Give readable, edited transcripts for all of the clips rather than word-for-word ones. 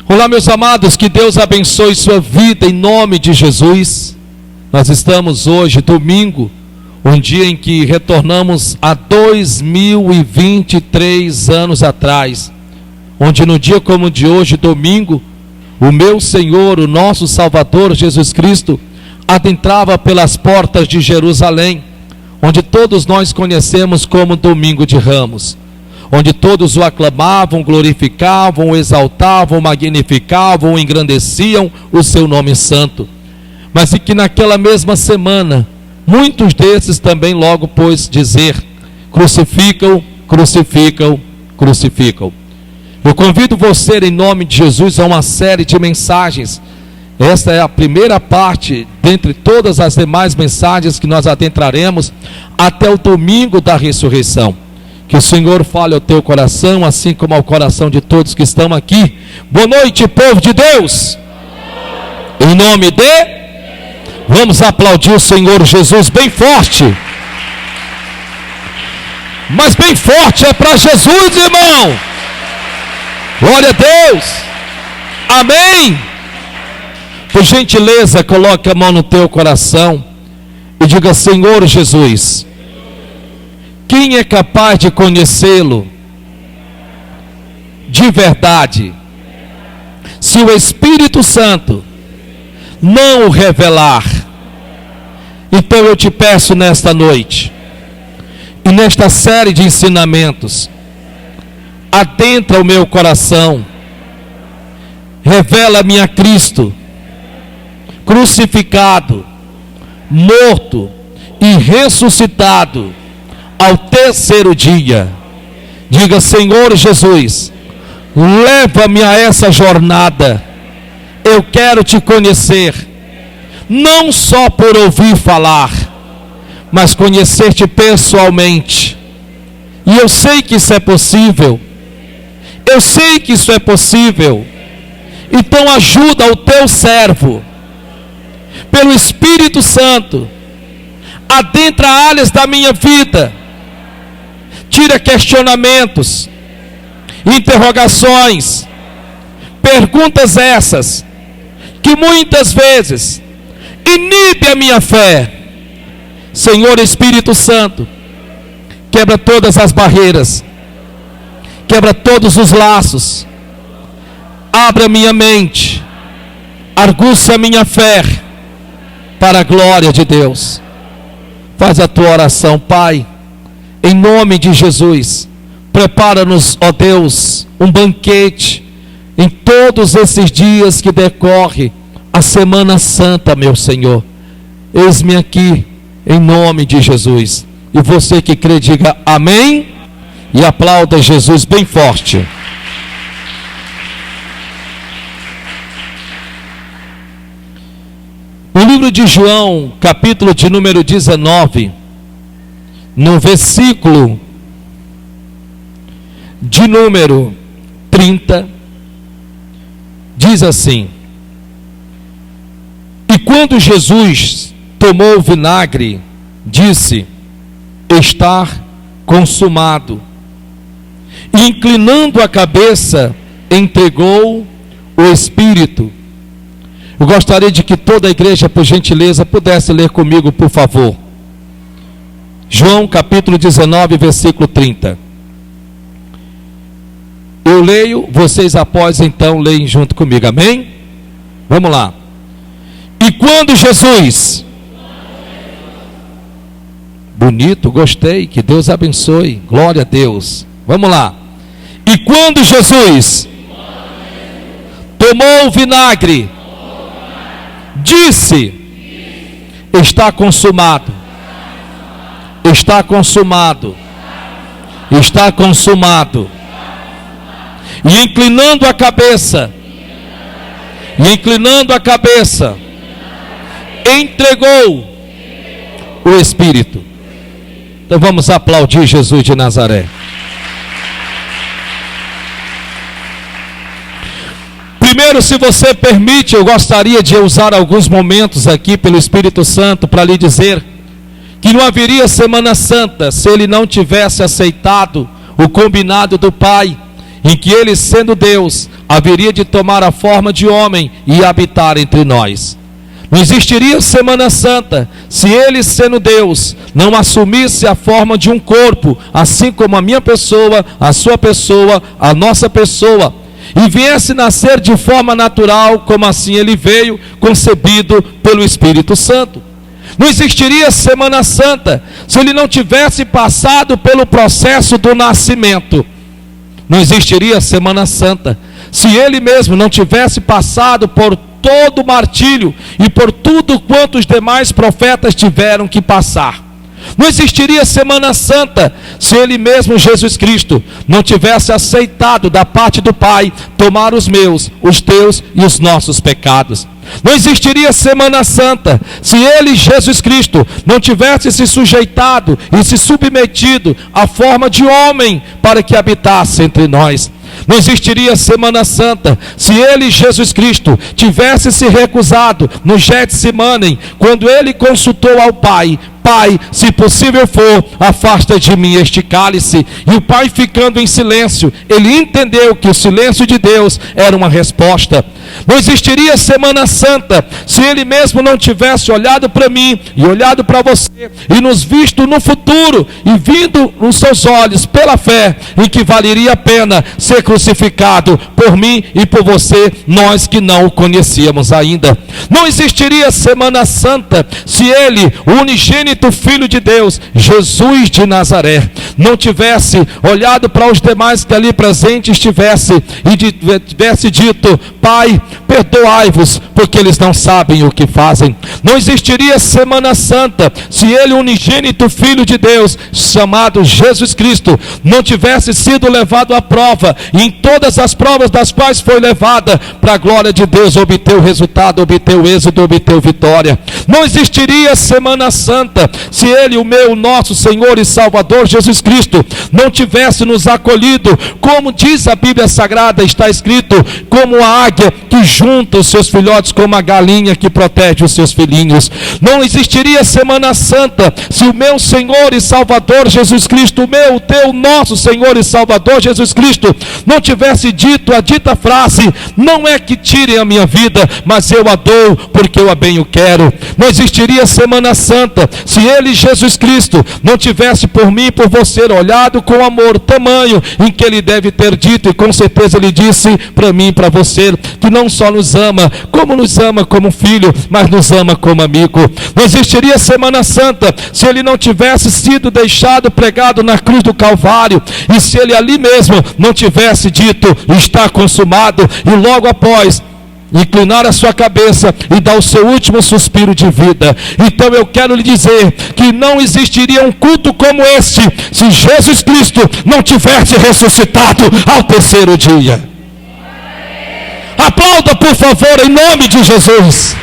Olá, meus amados, que Deus abençoe sua vida em nome de Jesus. Nós estamos hoje, domingo, um dia em que retornamos a 2023 anos atrás, onde no dia como o de hoje, domingo, o meu Senhor, o nosso Salvador Jesus Cristo, adentrava pelas portas de Jerusalém, onde todos nós conhecemos como Domingo de Ramos, onde todos o aclamavam, glorificavam, o exaltavam, magnificavam, engrandeciam o seu nome santo. Mas e que naquela mesma semana, muitos desses também logo pôs dizer: crucificam, crucificam, crucificam. Eu convido você em nome de Jesus a uma série de mensagens. Esta é a primeira parte, dentre todas as demais mensagens que nós adentraremos até o domingo da ressurreição. Que o Senhor fale ao teu coração, assim como ao coração de todos que estão aqui. Boa noite, povo de Deus. Em nome de... Vamos aplaudir o Senhor Jesus bem forte. Mas bem forte é para Jesus, irmão. Glória a Deus. Amém. Por gentileza, coloque a mão no teu coração e diga: Senhor Jesus, quem é capaz de conhecê-lo de verdade, se o Espírito Santo não o revelar? Então eu te peço nesta noite, e nesta série de ensinamentos, adentra o meu coração, revela-me a Cristo, crucificado, morto e ressuscitado ao terceiro dia. Diga: Senhor Jesus, leva-me a essa jornada. Eu quero te conhecer, não só por ouvir falar, mas conhecer-te pessoalmente. E eu sei que isso é possível. Eu sei que isso é possível. Então ajuda o teu servo, pelo Espírito Santo, adentra áreas da minha vida, tira questionamentos, interrogações, perguntas essas, que muitas vezes inibe a minha fé. Senhor Espírito Santo, quebra todas as barreiras, quebra todos os laços, abre a minha mente, aguça a minha fé, para a glória de Deus. Faz a tua oração, Pai, em nome de Jesus. Prepara-nos, ó Deus, um banquete em todos esses dias que decorre a Semana Santa, meu Senhor. Eis-me aqui, em nome de Jesus. E você que crê, diga amém e aplauda Jesus bem forte. No livro de João, capítulo de número 19, no versículo de número 30, diz assim: e quando Jesus tomou o vinagre, disse: está consumado. E inclinando a cabeça, entregou o Espírito. Eu gostaria de que toda a igreja, por gentileza, pudesse ler comigo, por favor. João capítulo 19, versículo 30. Eu leio, vocês após então leem junto comigo, amém? Vamos lá. E quando Jesus... Bonito, gostei, que Deus abençoe, glória a Deus. Vamos lá. E quando Jesus tomou o vinagre, disse: está consumado, está consumado, está consumado. E inclinando a cabeça, entregou o Espírito. Então vamos aplaudir Jesus de Nazaré. Primeiro, se você permite, eu gostaria de usar alguns momentos aqui pelo Espírito Santo para lhe dizer que não haveria Semana Santa se ele não tivesse aceitado o combinado do Pai em que ele, sendo Deus, haveria de tomar a forma de homem e habitar entre nós. Não existiria Semana Santa se ele, sendo Deus, não assumisse a forma de um corpo, assim como a minha pessoa, a sua pessoa, a nossa pessoa, e viesse nascer de forma natural, como assim ele veio, concebido pelo Espírito Santo. Não existiria Semana Santa se ele não tivesse passado pelo processo do nascimento. Não existiria Semana Santa se ele mesmo não tivesse passado por todo o martírio e por tudo quanto os demais profetas tiveram que passar. Não existiria Semana Santa se ele mesmo, Jesus Cristo, não tivesse aceitado da parte do Pai tomar os meus, os teus e os nossos pecados. Não existiria Semana Santa se ele, Jesus Cristo, não tivesse se sujeitado e se submetido à forma de homem para que habitasse entre nós. Não existiria Semana Santa se ele, Jesus Cristo, tivesse se recusado no Getsemane, quando ele consultou ao Pai: Pai, se possível for, afasta de mim este cálice. E o Pai, ficando em silêncio, ele entendeu que o silêncio de Deus era uma resposta. Não existiria Semana Santa se ele mesmo não tivesse olhado para mim e olhado para você e nos visto no futuro e vindo nos seus olhos pela fé, em que valeria a pena ser crucificado por mim e por você, nós que não o conhecíamos ainda. Não existiria Semana Santa se ele, o unigênito Filho de Deus, Jesus de Nazaré, não tivesse olhado para os demais que ali presentes tivesse dito: Pai, perdoai-vos, porque eles não sabem o que fazem. Não existiria Semana Santa se ele, o unigênito Filho de Deus, chamado Jesus Cristo, não tivesse sido levado à prova, e em todas as provas das quais foi levada, para a glória de Deus, obteve o resultado, obteve o êxito, obteve vitória. Não existiria Semana Santa se ele, o meu, nosso Senhor e Salvador Jesus Cristo, não tivesse nos acolhido, como diz a Bíblia Sagrada, está escrito: como a águia que junta os seus filhotes, como a galinha que protege os seus filhinhos. Não existiria Semana Santa se o meu Senhor e Salvador Jesus Cristo, o meu, o teu, nosso Senhor e Salvador Jesus Cristo, não tivesse dito a dita frase: não é que tirem a minha vida, mas eu a dou porque eu a bem o quero. Não existiria Semana Santa se ele, Jesus Cristo, não tivesse por mim e por você olhado com amor tamanho, em que ele deve ter dito, e com certeza ele disse para mim e para você, que não só nos ama como filho, mas nos ama como amigo. Não existiria Semana Santa se ele não tivesse sido deixado pregado na cruz do Calvário, e se ele ali mesmo não tivesse dito: está consumado, e logo após inclinar a sua cabeça e dar o seu último suspiro de vida. Então eu quero lhe dizer que não existiria um culto como este se Jesus Cristo não tivesse ressuscitado ao terceiro dia. Aplauda, por favor, em nome de Jesus.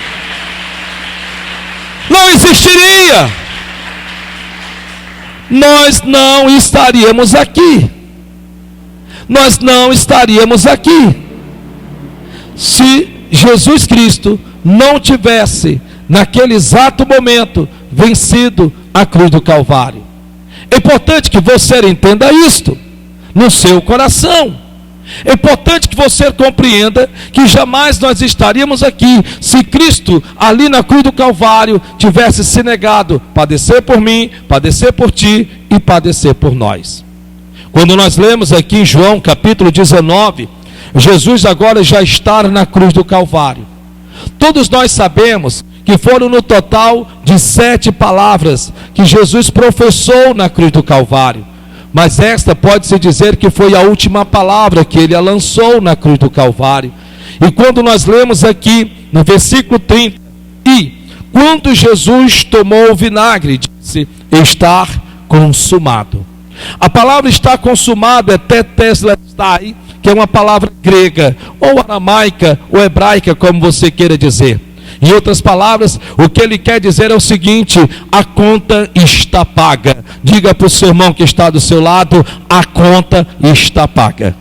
Não existiria. Nós não estaríamos aqui. Nós não estaríamos aqui se Jesus Cristo não tivesse, naquele exato momento, vencido a cruz do Calvário. É importante que você entenda isto no seu coração. É importante que você compreenda que jamais nós estaríamos aqui se Cristo, ali na cruz do Calvário, tivesse se negado padecer por mim, padecer por ti e padecer por nós. Quando nós lemos aqui em João capítulo 19, Jesus agora já está na cruz do Calvário. Todos nós sabemos que foram no total de 7 palavras que Jesus professou na cruz do Calvário. Mas esta pode-se dizer que foi a última palavra que ele lançou na cruz do Calvário. E quando nós lemos aqui no versículo 30, e quando Jesus tomou o vinagre, disse: está consumado. A palavra está consumado é tetelestai, que é uma palavra grega, ou aramaica, ou hebraica, como você queira dizer. Em outras palavras, o que ele quer dizer é o seguinte: a conta está paga. Diga para o seu irmão que está do seu lado: a conta está paga.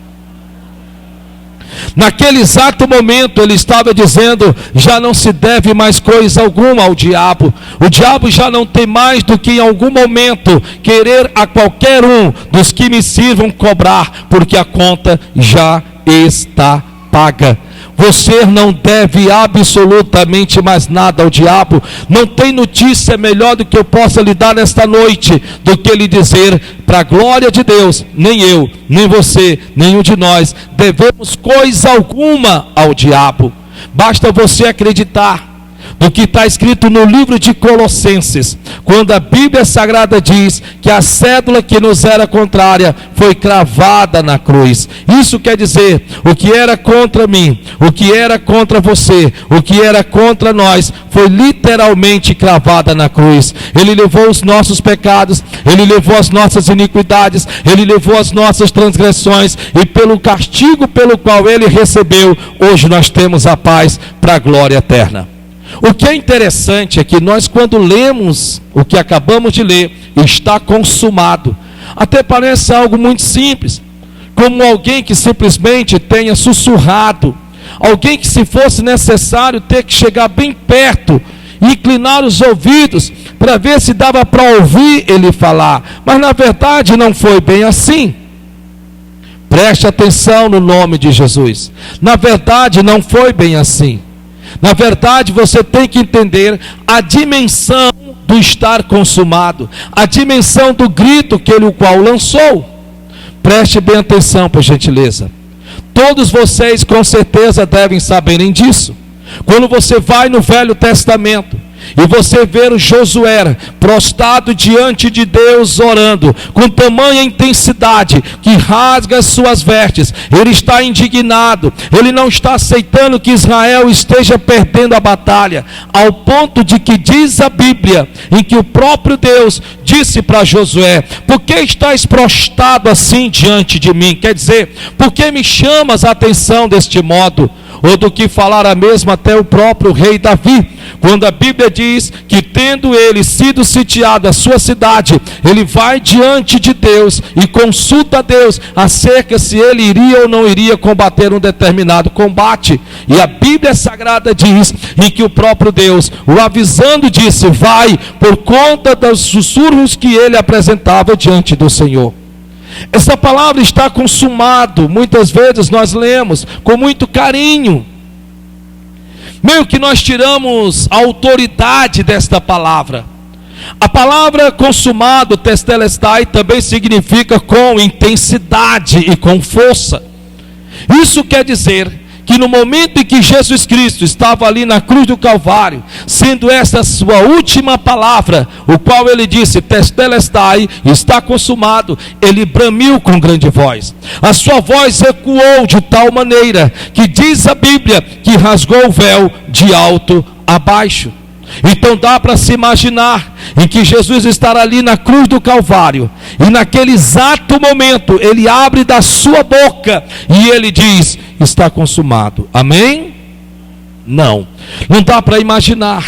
Naquele exato momento ele estava dizendo: já não se deve mais coisa alguma ao diabo. O diabo já não tem mais do que em algum momento querer a qualquer um dos que me sirvam cobrar, porque a conta já está paga. Você não deve absolutamente mais nada ao diabo. Não tem notícia melhor do que eu possa lhe dar nesta noite do que lhe dizer: para a glória de Deus, nem eu, nem você, nenhum de nós devemos coisa alguma ao diabo. Basta você acreditar do que está escrito no livro de Colossenses, quando a Bíblia Sagrada diz que a cédula que nos era contrária foi cravada na cruz. Isso quer dizer, o que era contra mim, o que era contra você, o que era contra nós, foi literalmente cravada na cruz. Ele levou os nossos pecados, Ele levou as nossas iniquidades, Ele levou as nossas transgressões, e pelo castigo pelo qual Ele recebeu, hoje nós temos a paz para a glória eterna. O que é interessante é que nós, quando lemos o que acabamos de ler, está consumado, até parece algo muito simples, como alguém que simplesmente tenha sussurrado, alguém que, se fosse necessário, ter que chegar bem perto, inclinar os ouvidos para ver se dava para ouvir ele falar, mas na verdade não foi bem assim. Preste atenção no nome de Jesus. Na verdade não foi bem assim. Na verdade, você tem que entender a dimensão do estar consumado, a dimensão do grito que ele o qual lançou. Preste bem atenção, por gentileza. Todos vocês com certeza devem saberem disso. Quando você vai no Velho Testamento e você vê o Josué prostrado diante de Deus orando com tamanha intensidade que rasga as suas vestes, ele está indignado, ele não está aceitando que Israel esteja perdendo a batalha, ao ponto de que diz a Bíblia, em que o próprio Deus disse para Josué: por que estás prostrado assim diante de mim? Quer dizer, por que me chamas a atenção deste modo? Ou do que falara mesmo até o próprio rei Davi, quando a Bíblia diz que, tendo ele sido sitiado a sua cidade, ele vai diante de Deus e consulta a Deus acerca se ele iria ou não iria combater um determinado combate. E a Bíblia Sagrada diz em que o próprio Deus, o avisando, disse: vai, por conta dos sussurros que ele apresentava diante do Senhor. Essa palavra está consumado, muitas vezes nós lemos com muito carinho, meio que nós tiramos a autoridade desta palavra. A palavra consumado, testelestai, também significa com intensidade e com força. Isso quer dizer que no momento em que Jesus Cristo estava ali na cruz do Calvário, sendo essa a sua última palavra, o qual ele disse: testelestai, está consumado, ele bramiu com grande voz. A sua voz ecoou de tal maneira que diz a Bíblia que rasgou o véu de alto a baixo. Então dá para se imaginar em que Jesus estará ali na cruz do Calvário, e naquele exato momento ele abre da sua boca e ele diz: está consumado. Amém? Não dá para imaginar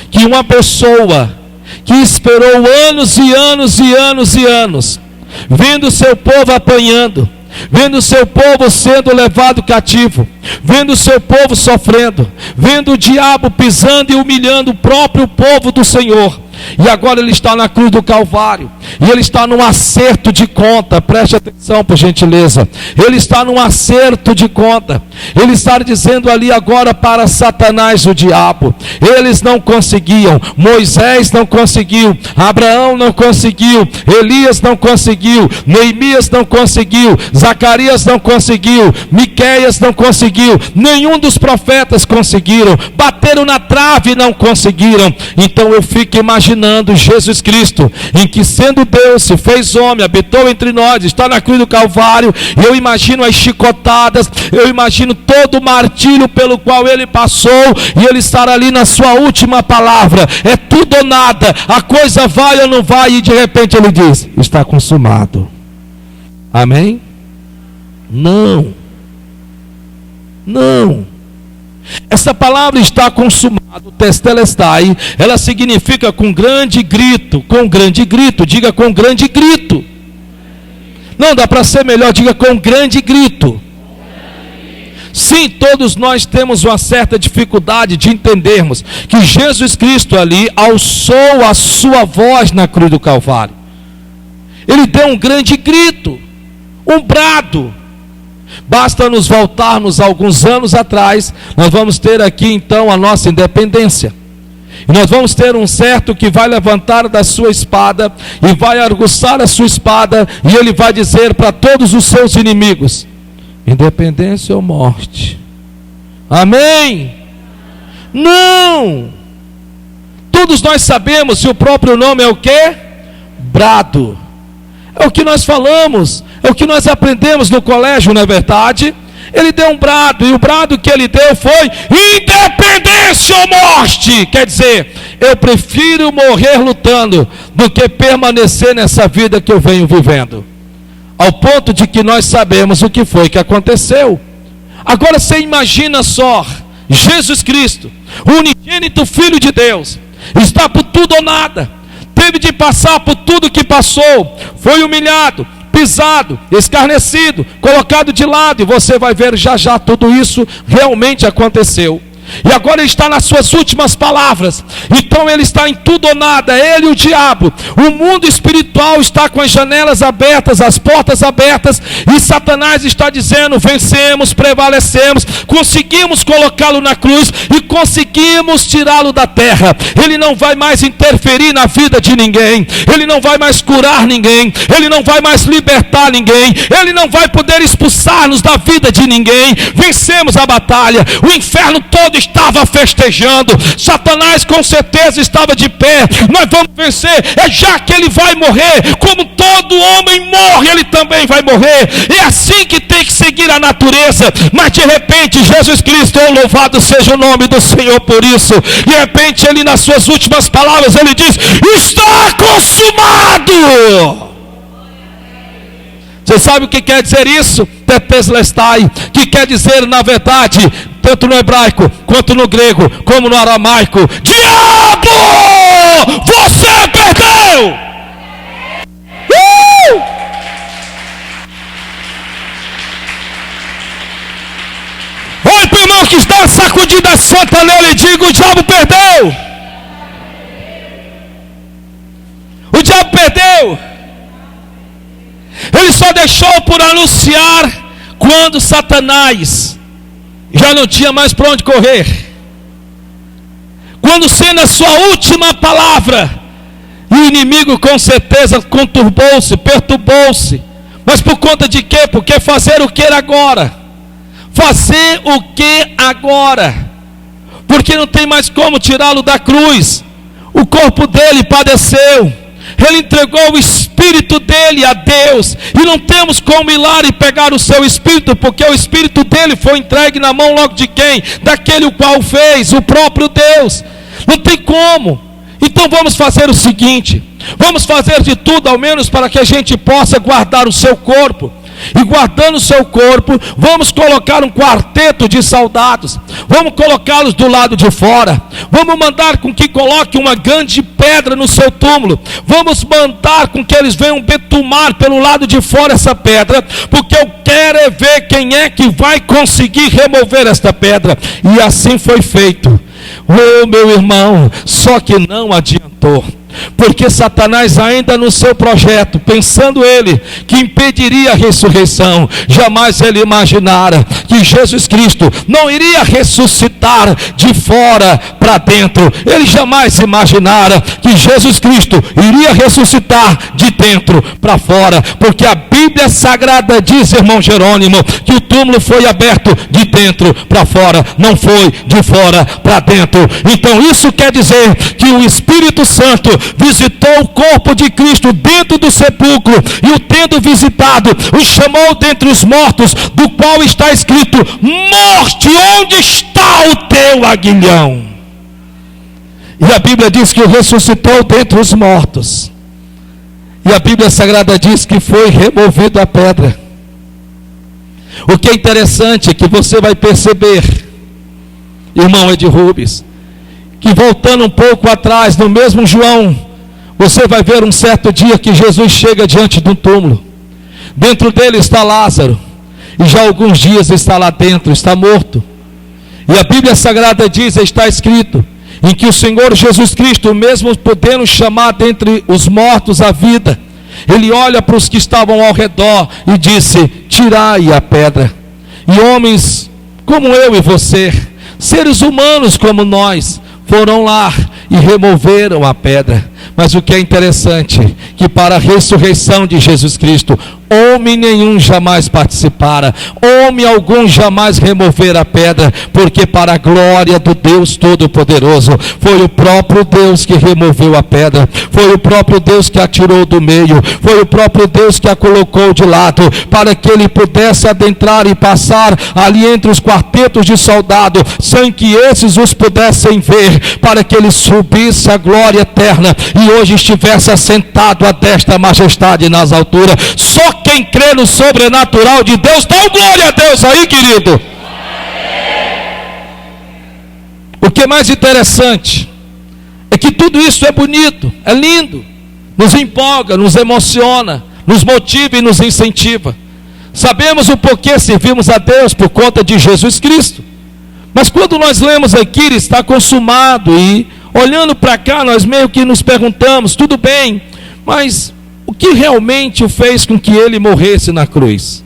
que uma pessoa que esperou anos e anos e anos e anos, vendo seu povo apanhando, vendo o seu povo sendo levado cativo, vendo o seu povo sofrendo, vendo o diabo pisando e humilhando o próprio povo do Senhor, e agora ele está na cruz do Calvário, e ele está num acerto de conta. Preste atenção, por gentileza. Ele está num acerto de conta. Ele está dizendo ali agora para Satanás, o diabo: eles não conseguiam, Moisés não conseguiu, Abraão não conseguiu, Elias não conseguiu, Neemias não conseguiu, Zacarias não conseguiu, Miqueias não conseguiu, nenhum dos profetas conseguiram, bateram na trave e não conseguiram. Então eu fico imaginando Jesus Cristo, em que, sendo Deus, se fez homem, habitou entre nós, está na cruz do Calvário. Eu imagino as chicotadas, eu imagino todo o martírio pelo qual ele passou, e ele estar ali na sua última palavra: é tudo ou nada, a coisa vai ou não vai, e de repente ele diz: está consumado. Amém? Não. Essa palavra está consumado, testelestai, ela significa com grande grito, diga com grande grito. Não dá para ser melhor, diga com grande grito. Sim, todos nós temos uma certa dificuldade de entendermos que Jesus Cristo ali alçou a sua voz na cruz do Calvário. Ele deu um grande grito, um brado. Basta nos voltarmos alguns anos atrás, nós vamos ter aqui então a nossa independência. E nós vamos ter um certo que vai levantar da sua espada e vai aguçar a sua espada, e ele vai dizer para todos os seus inimigos: independência ou morte. Amém? Não! Todos nós sabemos, se o próprio nome é o quê? Brado. É o que nós falamos, é o que nós aprendemos no colégio, não é verdade? Ele deu um brado, e o brado que ele deu foi independência ou morte. Quer dizer, eu prefiro morrer lutando do que permanecer nessa vida que eu venho vivendo. Ao ponto de que nós sabemos o que foi que aconteceu. Agora você imagina só, Jesus Cristo, o unigênito Filho de Deus, está por tudo ou nada, teve de passar por tudo que passou, foi humilhado, pisado, escarnecido, colocado de lado, e você vai ver já já tudo isso realmente aconteceu. E agora ele está nas suas últimas palavras. Então ele está em tudo ou nada, ele e o diabo. O mundo espiritual está com as janelas abertas, as portas abertas, e Satanás está dizendo: vencemos, prevalecemos, conseguimos colocá-lo na cruz e conseguimos tirá-lo da terra. Ele não vai mais interferir na vida de ninguém, ele não vai mais curar ninguém, ele não vai mais libertar ninguém, ele não vai poder expulsar-nos da vida de ninguém. Vencemos a batalha, o inferno todo estava festejando, Satanás com certeza estava de pé. Nós vamos vencer, é já que ele vai morrer, como todo homem morre, ele também vai morrer. É assim que tem que seguir a natureza. Mas de repente Jesus Cristo, oh, louvado seja o nome do Senhor por isso, de repente ele, nas suas últimas palavras, ele diz: está consumado. Você sabe o que quer dizer isso? Tetelestai, que quer dizer, na verdade, tanto no hebraico, quanto no grego, como no aramaico: diabo, você perdeu! Olha para o irmão que está sacudida santa nele e diga: o diabo perdeu! O diabo perdeu! Ele só deixou por anunciar quando Satanás já não tinha mais para onde correr. Quando sendo a sua última palavra, e o inimigo com certeza conturbou-se, perturbou-se. Mas por conta de quê? Porque fazer o que agora? Fazer o que agora? Porque não tem mais como tirá-lo da cruz. O corpo dele padeceu, ele entregou o espírito dele a Deus, e não temos como ir lá e pegar o seu espírito, porque o espírito dele foi entregue na mão logo de quem? Daquele o qual fez, o próprio Deus. Não tem como. Então vamos fazer o seguinte: vamos fazer de tudo ao menos para que a gente possa guardar o seu corpo. E guardando o seu corpo, vamos colocar um quarteto de soldados, vamos colocá-los do lado de fora, vamos mandar com que coloque uma grande pedra no seu túmulo, vamos mandar com que eles venham betumar pelo lado de fora essa pedra, porque eu quero é ver quem é que vai conseguir remover esta pedra. E assim foi feito. Oh, meu irmão, só que não adiantou. Porque Satanás, ainda no seu projeto, pensando ele que impediria a ressurreição, jamais ele imaginara que Jesus Cristo não iria ressuscitar de fora para dentro. Ele jamais imaginara que Jesus Cristo iria ressuscitar de dentro para fora, porque a Bíblia Sagrada diz, irmão Jerônimo, que o túmulo foi aberto de dentro para fora, não foi de fora para dentro. Então isso quer dizer que o Espírito Santo visitou o corpo de Cristo dentro do sepulcro, e o tendo visitado, o chamou dentre os mortos, do qual está escrito: morte, onde está o teu aguilhão? E a Bíblia diz que o ressuscitou dentre os mortos, e a Bíblia Sagrada diz que foi removido a pedra. O que é interessante é que você vai perceber, irmão Ed Rubens, que voltando um pouco atrás, no mesmo João, você vai ver um certo dia que Jesus chega diante de um túmulo. Dentro dele está Lázaro. e já há alguns dias está lá dentro, está morto. E a Bíblia Sagrada diz, está escrito, em que o Senhor Jesus Cristo, mesmo podendo chamar dentre os mortos a vida, Ele olha para os que estavam ao redor e disse: tirai a pedra. E homens como eu e você, seres humanos como nós, foram lá e removeram a pedra. Mas o que é interessante, que para a ressurreição de Jesus Cristo, homem nenhum jamais participara, homem algum jamais remover a pedra, porque para a glória do Deus Todo-Poderoso, foi o próprio Deus que removeu a pedra, foi o próprio Deus que a tirou do meio, foi o próprio Deus que a colocou de lado, para que ele pudesse adentrar e passar ali entre os quartetos de soldado, sem que esses os pudessem ver, para que ele subisse à glória eterna, e hoje estivesse assentado à destra majestade nas alturas. Só quem crê no sobrenatural de Deus, dá glória a Deus aí, querido. O que é mais interessante é que tudo isso é bonito, é lindo, nos empolga, nos emociona, nos motiva e nos incentiva. Sabemos o porquê servimos a Deus, por conta de Jesus Cristo. Mas quando nós lemos aqui, ele está consumado, e olhando para cá, nós meio que nos perguntamos, tudo bem, mas o que realmente o fez com que ele morresse na cruz?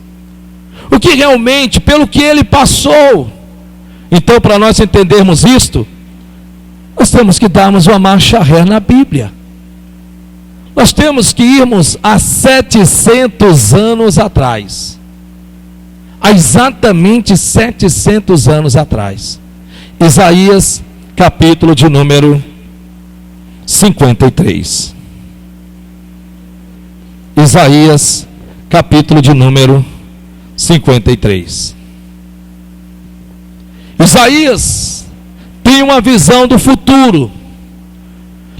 O que realmente, pelo que ele passou? Então, para nós entendermos isto, nós temos que darmos uma marcha ré na Bíblia. Nós temos que irmos a 700 anos atrás. Há exatamente 700 anos atrás. Isaías, capítulo de número 53. Isaías, capítulo de número 53. Isaías tem uma visão do futuro,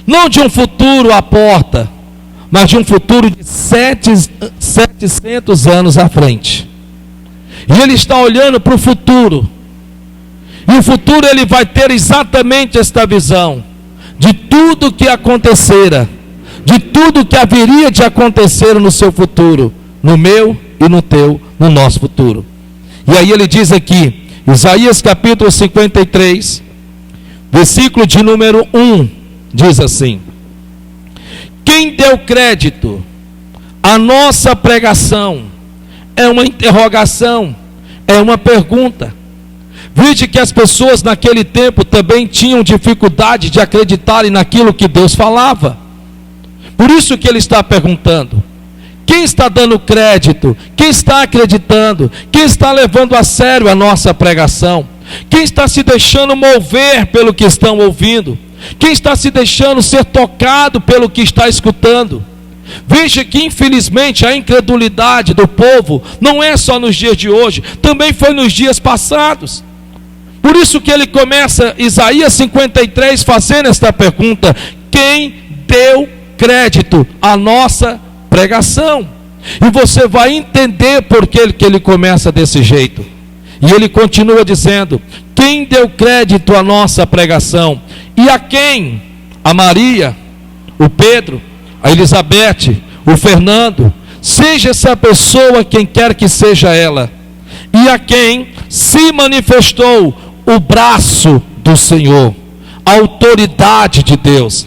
não de um futuro à porta, mas de um futuro de 700 anos à frente. E ele está olhando para o futuro, e o futuro ele vai ter exatamente esta visão, de tudo que acontecera, de tudo que haveria de acontecer no seu futuro, no meu e no teu, no nosso futuro. E aí ele diz aqui, Isaías capítulo 53, versículo de número 1, diz assim: quem deu crédito à nossa pregação? É uma interrogação, é uma pergunta. Vide que as pessoas naquele tempo também tinham dificuldade de acreditarem naquilo que Deus falava. Por isso que ele está perguntando: quem está dando crédito? Quem está acreditando? Quem está levando a sério a nossa pregação? Quem está se deixando mover pelo que estão ouvindo? Quem está se deixando ser tocado pelo que está escutando? Veja que infelizmente a incredulidade do povo não é só nos dias de hoje, também foi nos dias passados. Por isso que ele começa Isaías 53 fazendo esta pergunta: quem deu crédito à nossa pregação? E você vai entender por que ele começa desse jeito. E ele continua dizendo: quem deu crédito à nossa pregação? E a quem? A Maria, o Pedro, a Elizabeth, o Fernando, seja essa pessoa quem quer que seja ela, e a quem se manifestou o braço do Senhor, a autoridade de Deus.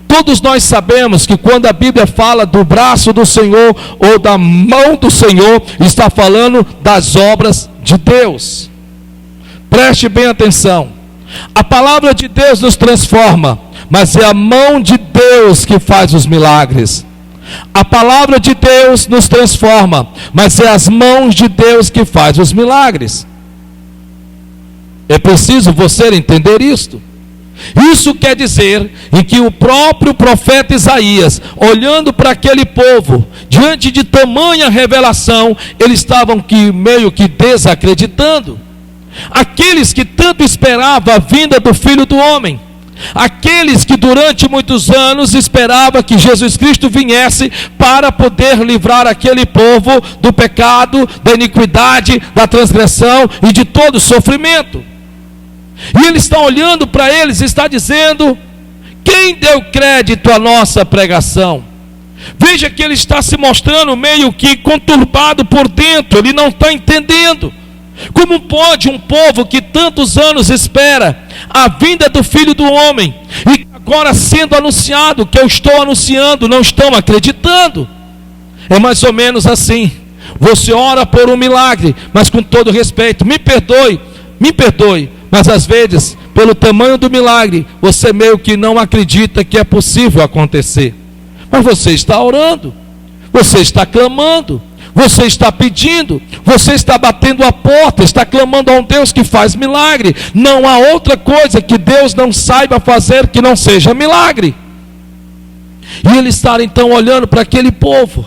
Todos nós sabemos que quando a Bíblia fala do braço do Senhor ou da mão do Senhor, está falando das obras de Deus. Preste bem atenção. A palavra de Deus nos transforma, mas é a mão de Deus que faz os milagres. A palavra de Deus nos transforma, mas é as mãos de Deus que faz os milagres. É preciso você entender isto. Isso quer dizer em que o próprio profeta Isaías, olhando para aquele povo, diante de tamanha revelação, eles estavam meio que desacreditando. Aqueles que tanto esperavam a vinda do Filho do Homem, aqueles que durante muitos anos esperavam que Jesus Cristo viesse para poder livrar aquele povo do pecado, da iniquidade, da transgressão e de todo o sofrimento. E ele está olhando para eles e está dizendo: quem deu crédito à nossa pregação? Veja que ele está se mostrando meio que conturbado por dentro, ele não está entendendo. Como pode um povo que tantos anos espera a vinda do Filho do Homem, e agora sendo anunciado, que eu estou anunciando, não estão acreditando? É mais ou menos assim. Você ora por um milagre, mas com todo respeito, me perdoe, mas às vezes, pelo tamanho do milagre, você meio que não acredita que é possível acontecer. Mas você está orando, você está clamando, você está pedindo, você está batendo a porta, está clamando a um Deus que faz milagre. Não há outra coisa que Deus não saiba fazer que não seja milagre. E ele está então olhando para aquele povo,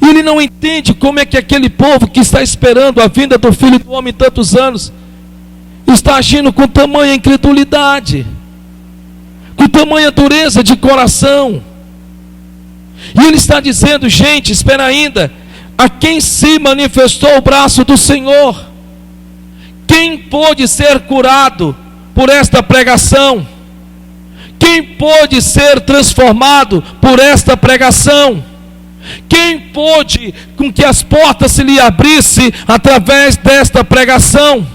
e ele não entende como é que aquele povo que está esperando a vinda do Filho do Homem tantos anos, está agindo com tamanha incredulidade, com tamanha dureza de coração. E ele está dizendo: gente, espera ainda, a quem se manifestou o braço do Senhor? Quem pôde ser curado por esta pregação? Quem pôde ser transformado por esta pregação? Quem pôde com que as portas se lhe abrissem através desta pregação?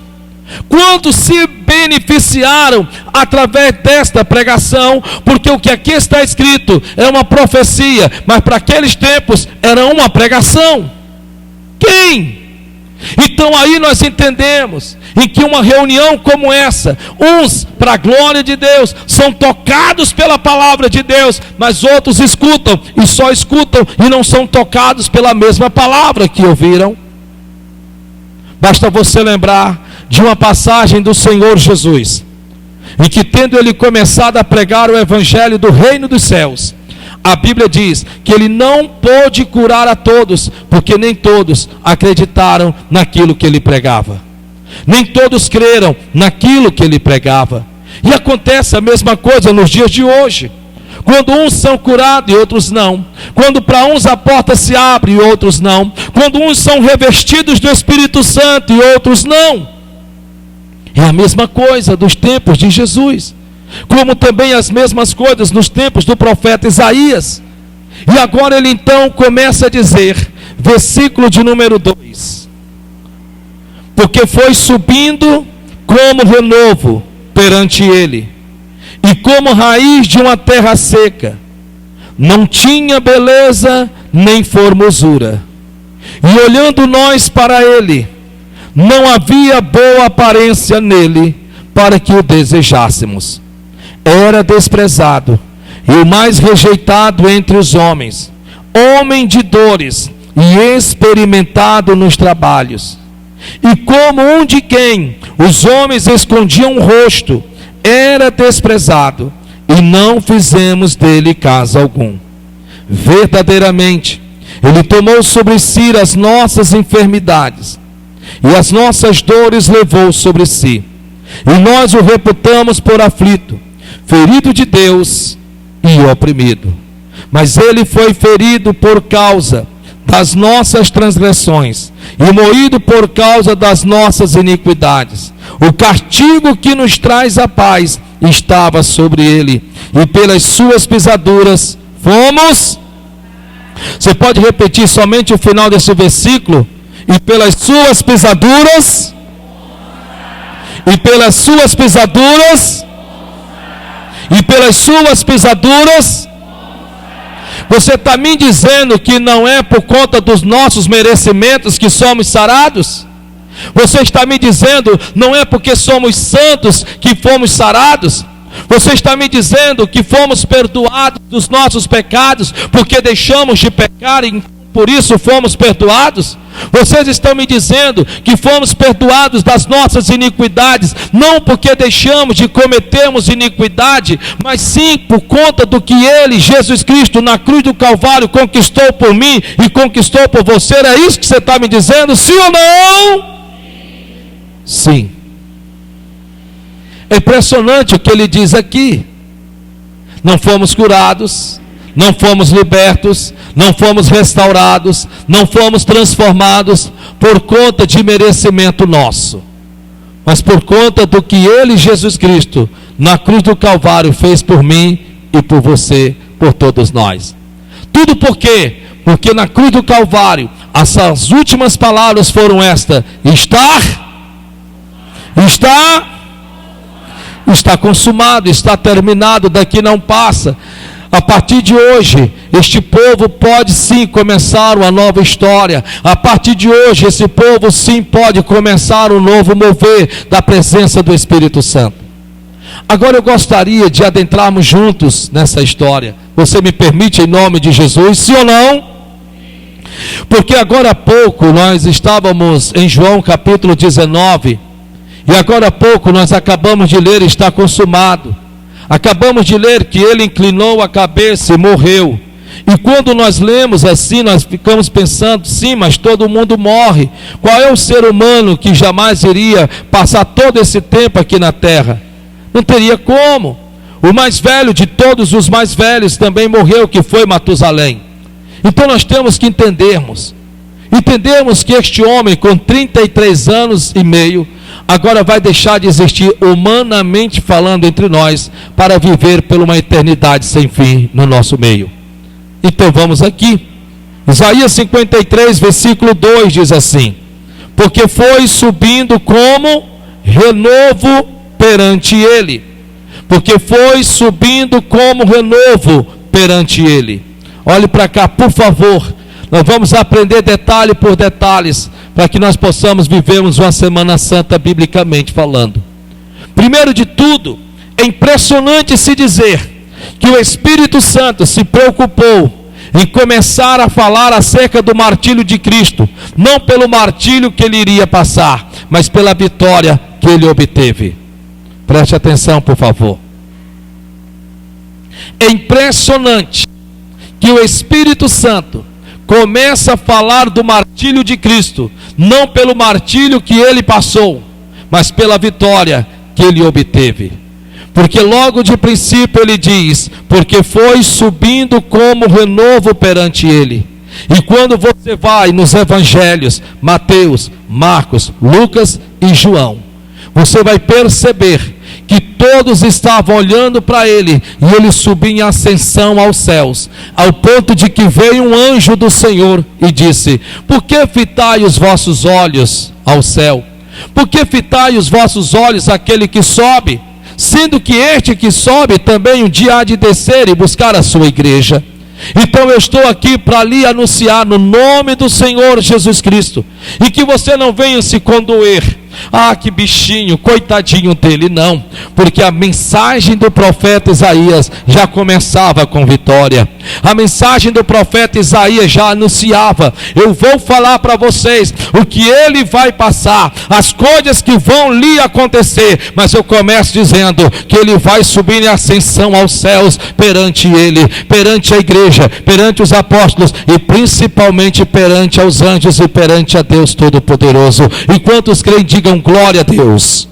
Quantos se beneficiaram através desta pregação? Porque o que aqui está escrito é uma profecia, mas para aqueles tempos era uma pregação. Quem? Então aí nós entendemos em que uma reunião como essa, uns para a glória de Deus, são tocados pela palavra de Deus, mas outros escutam e só escutam e não são tocados pela mesma palavra que ouviram. Basta você lembrar de uma passagem do Senhor Jesus, em que, tendo ele começado a pregar o evangelho do reino dos céus, a Bíblia diz que ele não pôde curar a todos, porque nem todos acreditaram naquilo que ele pregava, nem todos creram naquilo que ele pregava. E acontece a mesma coisa nos dias de hoje, quando uns são curados e outros não, quando para uns a porta se abre e outros não, quando uns são revestidos do Espírito Santo e outros não. É a mesma coisa dos tempos de Jesus, como também as mesmas coisas nos tempos do profeta Isaías. E agora ele então começa a dizer, versículo de número 2: porque foi subindo como renovo perante ele, e como raiz de uma terra seca, não tinha beleza nem formosura, e olhando nós para ele, não havia boa aparência nele, para que o desejássemos. Era desprezado, e o mais rejeitado entre os homens, homem de dores, e experimentado nos trabalhos. E como um de quem os homens escondiam o rosto, era desprezado, e não fizemos dele caso algum. Verdadeiramente, ele tomou sobre si as nossas enfermidades, e as nossas dores levou sobre si. E nós o reputamos por aflito, ferido de Deus e oprimido. Mas ele foi ferido por causa das nossas transgressões, e moído por causa das nossas iniquidades. O castigo que nos traz a paz estava sobre ele, e pelas suas pisaduras fomos. Você pode repetir somente o final desse versículo? E pelas suas pisaduras, e pelas suas pisaduras, e pelas suas pisaduras. Você está me dizendo que não é por conta dos nossos merecimentos que somos sarados? Você está me dizendo não é porque somos santos que fomos sarados? Você está me dizendo que fomos perdoados dos nossos pecados porque deixamos de pecar e por isso fomos perdoados? Vocês estão me dizendo que fomos perdoados das nossas iniquidades, não porque deixamos de cometermos iniquidade, mas sim por conta do que ele, Jesus Cristo, na cruz do Calvário, conquistou por mim e conquistou por você. É isso que você está me dizendo? Sim ou não? Sim. É impressionante o que ele diz aqui. Não fomos curados, não fomos libertos, não fomos restaurados, não fomos transformados por conta de merecimento nosso, mas por conta do que ele, Jesus Cristo, na cruz do Calvário fez por mim e por você, por todos nós. Tudo por quê? Porque na cruz do Calvário, as últimas palavras foram estas: está consumado, está terminado, daqui não passa. A partir de hoje, este povo pode sim começar uma nova história. A partir de hoje, esse povo sim pode começar um novo mover da presença do Espírito Santo. Agora eu gostaria de adentrarmos juntos nessa história. Você me permite, em nome de Jesus, sim ou não? Porque agora há pouco nós estávamos em João capítulo 19, e agora há pouco nós acabamos de ler: está consumado. Acabamos de ler que ele inclinou a cabeça e morreu. E quando nós lemos assim, nós ficamos pensando: sim, mas todo mundo morre. Qual é o ser humano que jamais iria passar todo esse tempo aqui na terra? Não teria como. O mais velho de todos os mais velhos também morreu, que foi Matusalém. Então nós temos que entendermos que este homem com 33 anos e meio, agora vai deixar de existir humanamente falando entre nós, para viver por uma eternidade sem fim no nosso meio. Então vamos aqui, Isaías 53 versículo 2 diz assim: porque foi subindo como renovo perante ele. Porque foi subindo como renovo perante ele. Olhe para cá, por favor. Nós vamos aprender detalhe por detalhes, para que nós possamos vivermos uma Semana Santa biblicamente falando. Primeiro de tudo, é impressionante se dizer que o Espírito Santo se preocupou em começar a falar acerca do martírio de Cristo, não pelo martírio que ele iria passar, mas pela vitória que ele obteve. Preste atenção, por favor. É impressionante que o Espírito Santo começa a falar do martírio de Cristo, não pelo martírio que ele passou, mas pela vitória que ele obteve. Porque logo de princípio ele diz: porque foi subindo como renovo perante ele. E quando você vai nos evangelhos, Mateus, Marcos, Lucas e João, você vai perceber que todos estavam olhando para ele, e ele subia em ascensão aos céus, ao ponto de que veio um anjo do Senhor e disse: por que fitai os vossos olhos ao céu? Por que fitai os vossos olhos àquele que sobe? Sendo que este que sobe também um dia há de descer e buscar a sua igreja. Então eu estou aqui para lhe anunciar no nome do Senhor Jesus Cristo, e que você não venha se condoer: ah, que bichinho, coitadinho dele. Não, porque a mensagem do profeta Isaías já começava com vitória. A mensagem do profeta Isaías já anunciava: eu vou falar para vocês o que ele vai passar, as coisas que vão lhe acontecer, mas eu começo dizendo que ele vai subir em ascensão aos céus perante ele, perante a igreja, perante os apóstolos e principalmente perante aos anjos e perante a Deus Todo-Poderoso. E quantos creem, digam glória a Deus.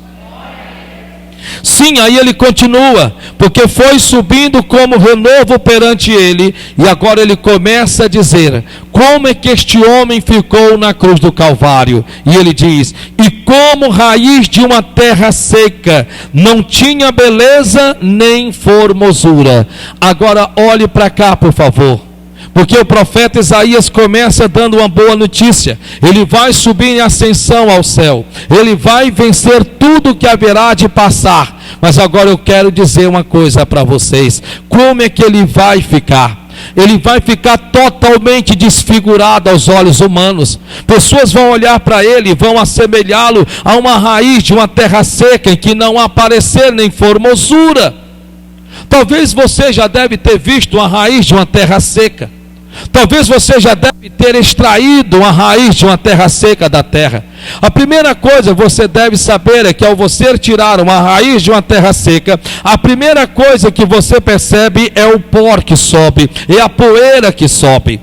Sim, aí ele continua: porque foi subindo como renovo perante ele. E agora ele começa a dizer como é que este homem ficou na cruz do Calvário. E ele diz: e como raiz de uma terra seca, não tinha beleza nem formosura. Agora olhe para cá, por favor. Porque o profeta Isaías começa dando uma boa notícia: ele vai subir em ascensão ao céu, ele vai vencer tudo que haverá de passar. Mas agora eu quero dizer uma coisa para vocês: como é que ele vai ficar? Ele vai ficar totalmente desfigurado aos olhos humanos. Pessoas vão olhar para ele e vão assemelhá-lo a uma raiz de uma terra seca, em que não há parecer nem formosura. Talvez você já deve ter visto uma raiz de uma terra seca. Talvez você já deve ter extraído uma raiz de uma terra seca da terra. A primeira coisa que você deve saber é que ao você tirar uma raiz de uma terra seca, a primeira coisa que você percebe é o pó que sobe, é a poeira que sobe.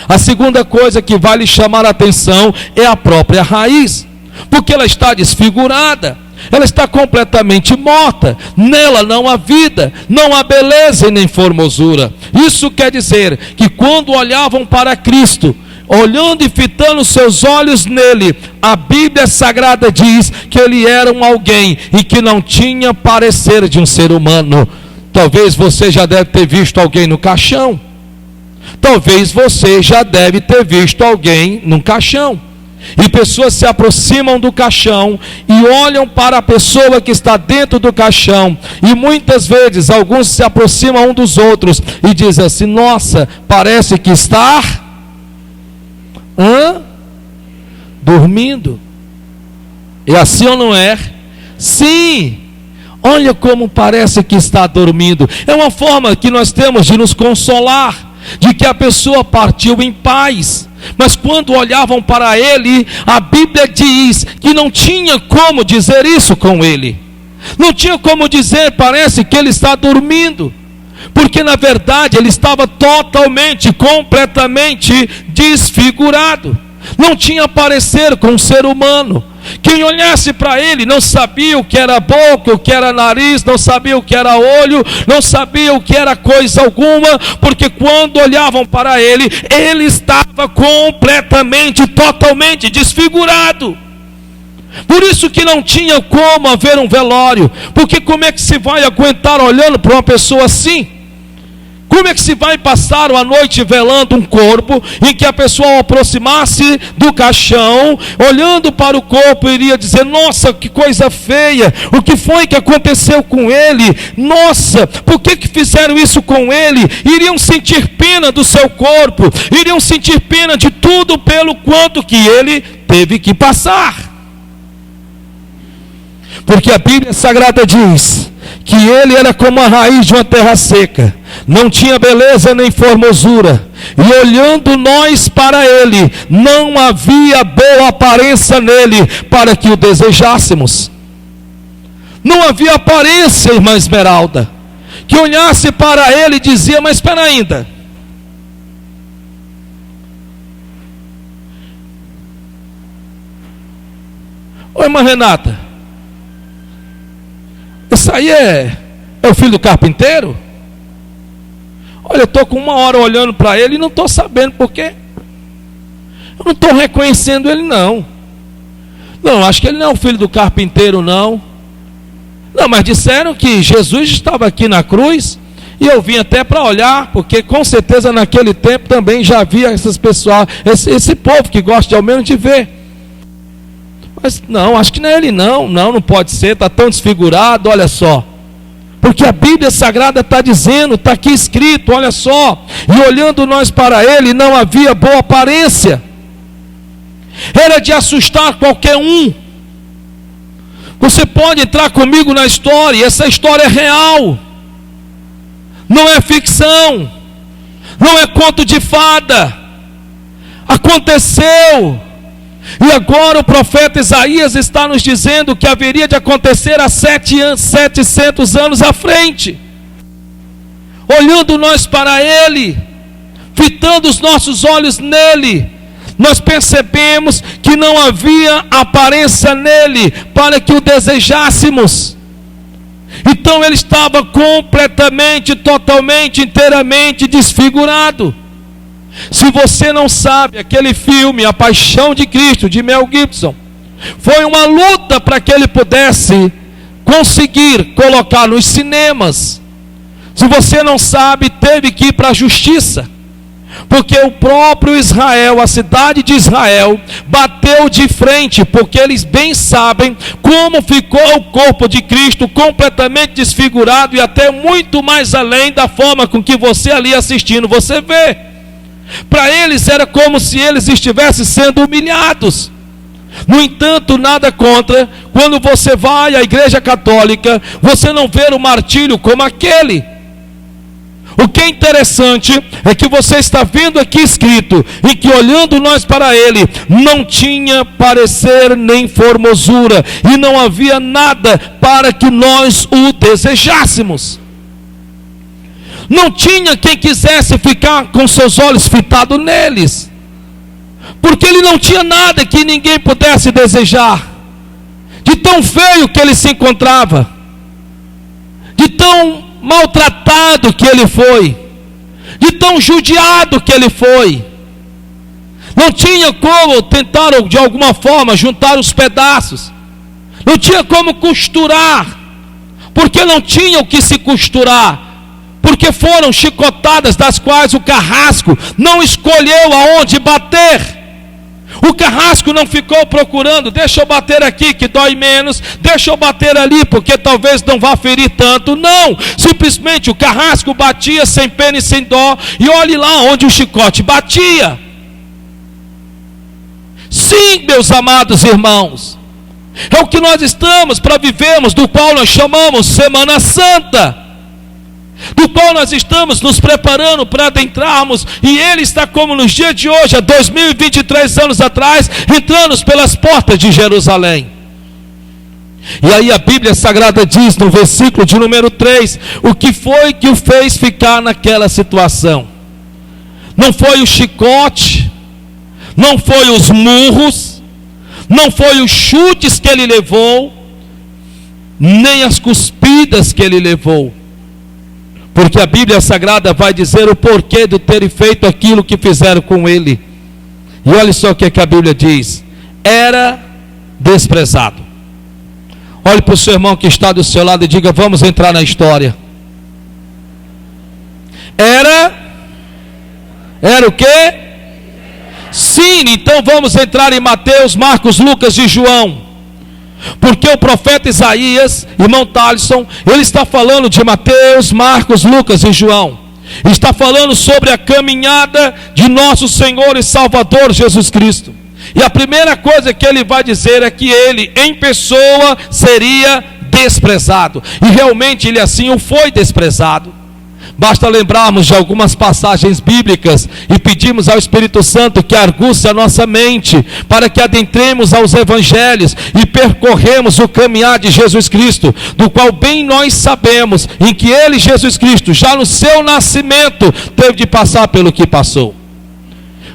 A segunda coisa que vai lhe chamar a atenção é a própria raiz, porque ela está desfigurada. Ela está completamente morta, nela não há vida, não há beleza e nem formosura. Isso quer dizer que quando olhavam para Cristo, olhando e fitando seus olhos nele, a Bíblia Sagrada diz que ele era um alguém e que não tinha parecer de um ser humano. Talvez você já deve ter visto alguém no caixão. Talvez você já deve ter visto alguém num caixão. E pessoas se aproximam do caixão e olham para a pessoa que está dentro do caixão. E muitas vezes alguns se aproximam um dos outros e dizem assim: nossa, parece que está dormindo. É assim ou não é? Sim. Olha como parece que está dormindo. É uma forma que nós temos de nos consolar, de que a pessoa partiu em paz. Mas quando olhavam para ele, a Bíblia diz que não tinha como dizer isso com ele. Não tinha como dizer, parece que ele está dormindo. Porque na verdade ele estava totalmente, completamente desfigurado. Não tinha parecer com um ser humano. Quem olhasse para ele não sabia o que era boca, o que era nariz, não sabia o que era olho, não sabia o que era coisa alguma, porque quando olhavam para ele, ele estava completamente, totalmente desfigurado. Por isso que não tinha como haver um velório, porque como é que se vai aguentar olhando para uma pessoa assim? Como é que se vai passar uma noite velando um corpo, em que a pessoa ao aproximasse do caixão, olhando para o corpo, iria dizer: nossa, que coisa feia, o que foi que aconteceu com ele? Nossa, por que fizeram isso com ele? Iriam sentir pena do seu corpo, iriam sentir pena de tudo pelo quanto que ele teve que passar. Porque a Bíblia Sagrada diz que ele era como a raiz de uma terra seca, não tinha beleza nem formosura, e olhando nós para ele, não havia boa aparência nele para que o desejássemos. Não havia aparência, irmã Esmeralda, que olhasse para ele e dizia: mas espera ainda, ô irmã Renata, isso aí é o filho do carpinteiro? Olha, eu estou com 1 hora olhando para ele e não estou sabendo por quê. Eu não estou reconhecendo ele não. Não, acho que ele não é o filho do carpinteiro não. Não, mas disseram que Jesus estava aqui na cruz, e eu vim até para olhar, porque com certeza naquele tempo também já havia essas pessoas, esse povo que gosta ao menos de ver. Mas não, acho que não é ele não pode ser, está tão desfigurado, olha só. Porque a Bíblia Sagrada está dizendo, está aqui escrito, olha só. E olhando nós para ele, não havia boa aparência. Era de assustar qualquer um. Você pode entrar comigo na história, e essa história é real. Não é ficção. Não é conto de fada. Aconteceu. E agora o profeta Isaías está nos dizendo que haveria de acontecer há 700 anos à frente. Olhando nós para ele, fitando os nossos olhos nele, nós percebemos que não havia aparência nele para que o desejássemos. Então ele estava completamente, totalmente, inteiramente desfigurado. Se você não sabe, aquele filme A Paixão de Cristo, de Mel Gibson, foi uma luta para que ele pudesse conseguir colocar nos cinemas. Se você não sabe, teve que ir para a justiça, porque o próprio Israel, a cidade de Israel, bateu de frente, porque eles bem sabem como ficou o corpo de Cristo completamente desfigurado, e até muito mais além da forma com que você ali assistindo, você vê. Para eles era como se eles estivessem sendo humilhados. No entanto, nada contra, quando você vai à igreja católica, você não vê o martírio como aquele. O que é interessante é que você está vendo aqui escrito, e que olhando nós para ele, não tinha parecer nem formosura, e não havia nada para que nós o desejássemos. Não tinha quem quisesse ficar com seus olhos fitados neles, porque ele não tinha nada que ninguém pudesse desejar, de tão feio que ele se encontrava, de tão maltratado que ele foi, de tão judiado que ele foi. Não tinha como tentar de alguma forma juntar os pedaços, não tinha como costurar, porque não tinha o que se costurar. porque foram chicotadas das quais o carrasco não escolheu aonde bater. O carrasco não ficou procurando, deixa eu bater aqui que dói menos, deixa eu bater ali porque talvez não vá ferir tanto. Não, simplesmente o carrasco batia sem pena e sem dó, e olhe lá onde o chicote batia. Sim, meus amados irmãos, é o que nós estamos para vivermos, do qual nós chamamos Semana Santa, do qual nós estamos nos preparando para adentrarmos, e Ele está como nos dias de hoje, há 2023 anos atrás, entrando pelas portas de Jerusalém. E aí a Bíblia Sagrada diz no versículo de número 3, o que foi que o fez ficar naquela situação? Não foi o chicote, não foi os murros, não foi os chutes que ele levou, nem as cuspidas que ele levou, porque a Bíblia Sagrada vai dizer o porquê de terem feito aquilo que fizeram com ele. E olha só o que a Bíblia diz: era desprezado. Olhe para o seu irmão que está do seu lado e diga: vamos entrar na história. Era o quê? Sim, então vamos entrar em Mateus, Marcos, Lucas e João. Porque o profeta Isaías, irmão Thalisson, ele está falando de Mateus, Marcos, Lucas e João. Está falando sobre a caminhada de nosso Senhor e Salvador Jesus Cristo. E a primeira coisa que ele vai dizer é que ele, em pessoa, seria desprezado. E realmente ele assim o foi desprezado. Basta lembrarmos de algumas passagens bíblicas e pedimos ao Espírito Santo que argusse a nossa mente para que adentremos aos evangelhos e percorremos o caminhar de Jesus Cristo, do qual bem nós sabemos em que ele, Jesus Cristo, já no seu nascimento teve de passar pelo que passou.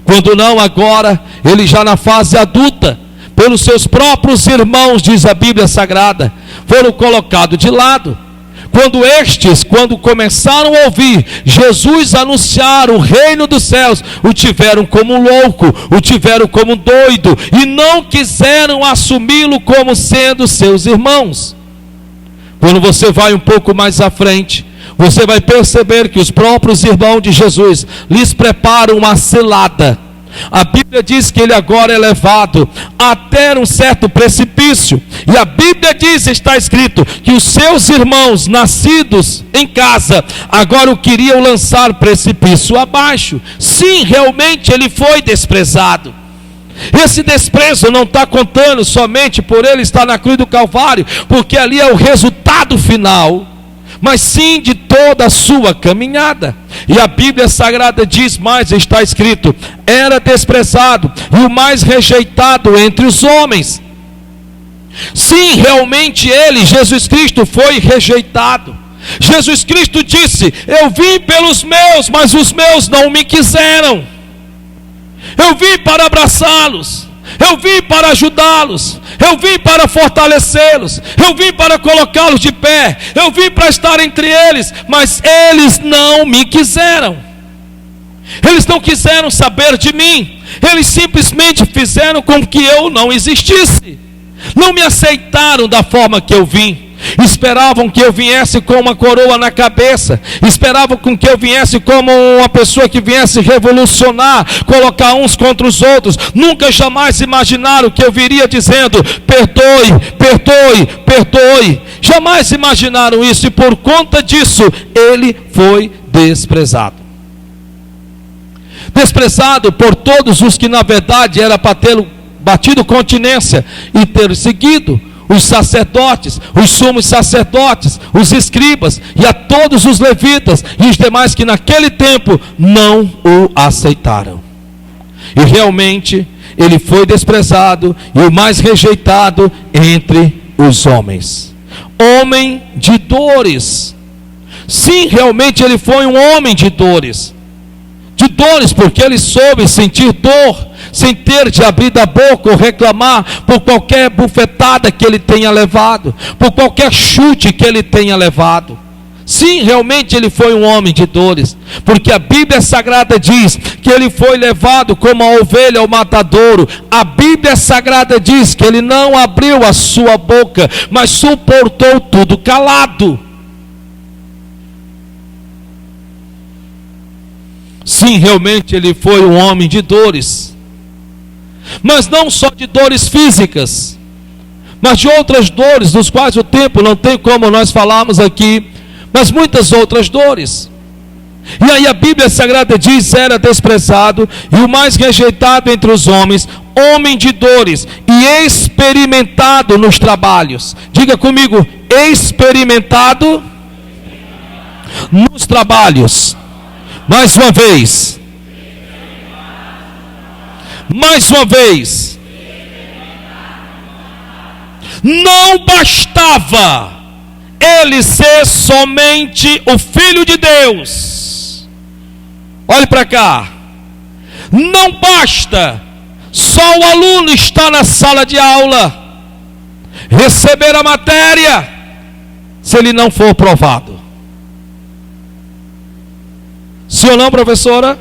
Quando não agora, ele já na fase adulta, pelos seus próprios irmãos, diz a Bíblia Sagrada, foram colocados de lado. Quando começaram a ouvir Jesus anunciar o reino dos céus, o tiveram como louco, o tiveram como doido, e não quiseram assumi-lo como sendo seus irmãos. Quando você vai um pouco mais à frente, você vai perceber que os próprios irmãos de Jesus lhes preparam uma cilada. A Bíblia diz que ele agora é levado até um certo precipício, e a Bíblia diz, está escrito, que os seus irmãos nascidos em casa agora o queriam lançar precipício abaixo. Sim, realmente ele foi desprezado. Esse desprezo não está contando somente por ele estar na cruz do Calvário, porque ali é o resultado final, mas sim de toda a sua caminhada. E a Bíblia Sagrada diz mais, está escrito, era desprezado e o mais rejeitado entre os homens. Sim, realmente ele, Jesus Cristo, foi rejeitado. Jesus Cristo disse: eu vim pelos meus, mas os meus não me quiseram. Eu vim para abraçá-los, eu vim para ajudá-los, eu vim para fortalecê-los, eu vim para colocá-los de pé, eu vim para estar entre eles, mas eles não me quiseram. Eles não quiseram saber de mim, eles simplesmente fizeram com que eu não existisse. Não me aceitaram da forma que eu vim. Esperavam que eu viesse com uma coroa na cabeça, esperavam com que eu viesse como uma pessoa que viesse revolucionar, colocar uns contra os outros. Nunca jamais imaginaram que eu viria dizendo: perdoe, perdoe, perdoe. Jamais imaginaram isso, e por conta disso ele foi desprezado. Desprezado por todos os que na verdade era para ter batido continência e ter seguido: os sacerdotes, os sumos sacerdotes, os escribas e a todos os levitas e os demais que naquele tempo não o aceitaram. E realmente ele foi desprezado e o mais rejeitado entre os homens. Homem de dores. Sim, realmente ele foi um homem de dores. De dores porque ele soube sentir dor, sem ter de abrir da boca ou reclamar por qualquer bufetada que ele tenha levado, por qualquer chute que ele tenha levado. Sim, realmente ele foi um homem de dores, porque a Bíblia Sagrada diz que ele foi levado como a ovelha ao matadouro. A Bíblia Sagrada diz que ele não abriu a sua boca, mas suportou tudo calado. Sim, realmente ele foi um homem de dores, mas não só de dores físicas, mas de outras dores, dos quais o tempo não tem como nós falarmos aqui, mas muitas outras dores. E aí a Bíblia Sagrada diz: era desprezado e o mais rejeitado entre os homens, homem de dores e experimentado nos trabalhos. Diga comigo: experimentado nos trabalhos. Mais uma vez. Mais uma vez. Não bastava ele ser somente o Filho de Deus. Olhe para cá. Não basta só o aluno estar na sala de aula, receber a matéria, se ele não for provado. Sim ou não, professora?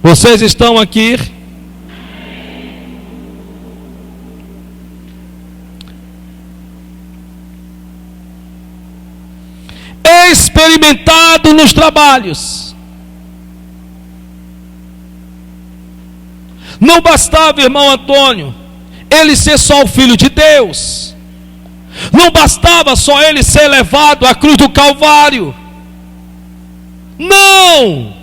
Vocês estão aqui? Experimentado nos trabalhos. Não bastava, irmão Antônio, ele ser só o Filho de Deus. Não bastava só ele ser levado à cruz do Calvário. Não!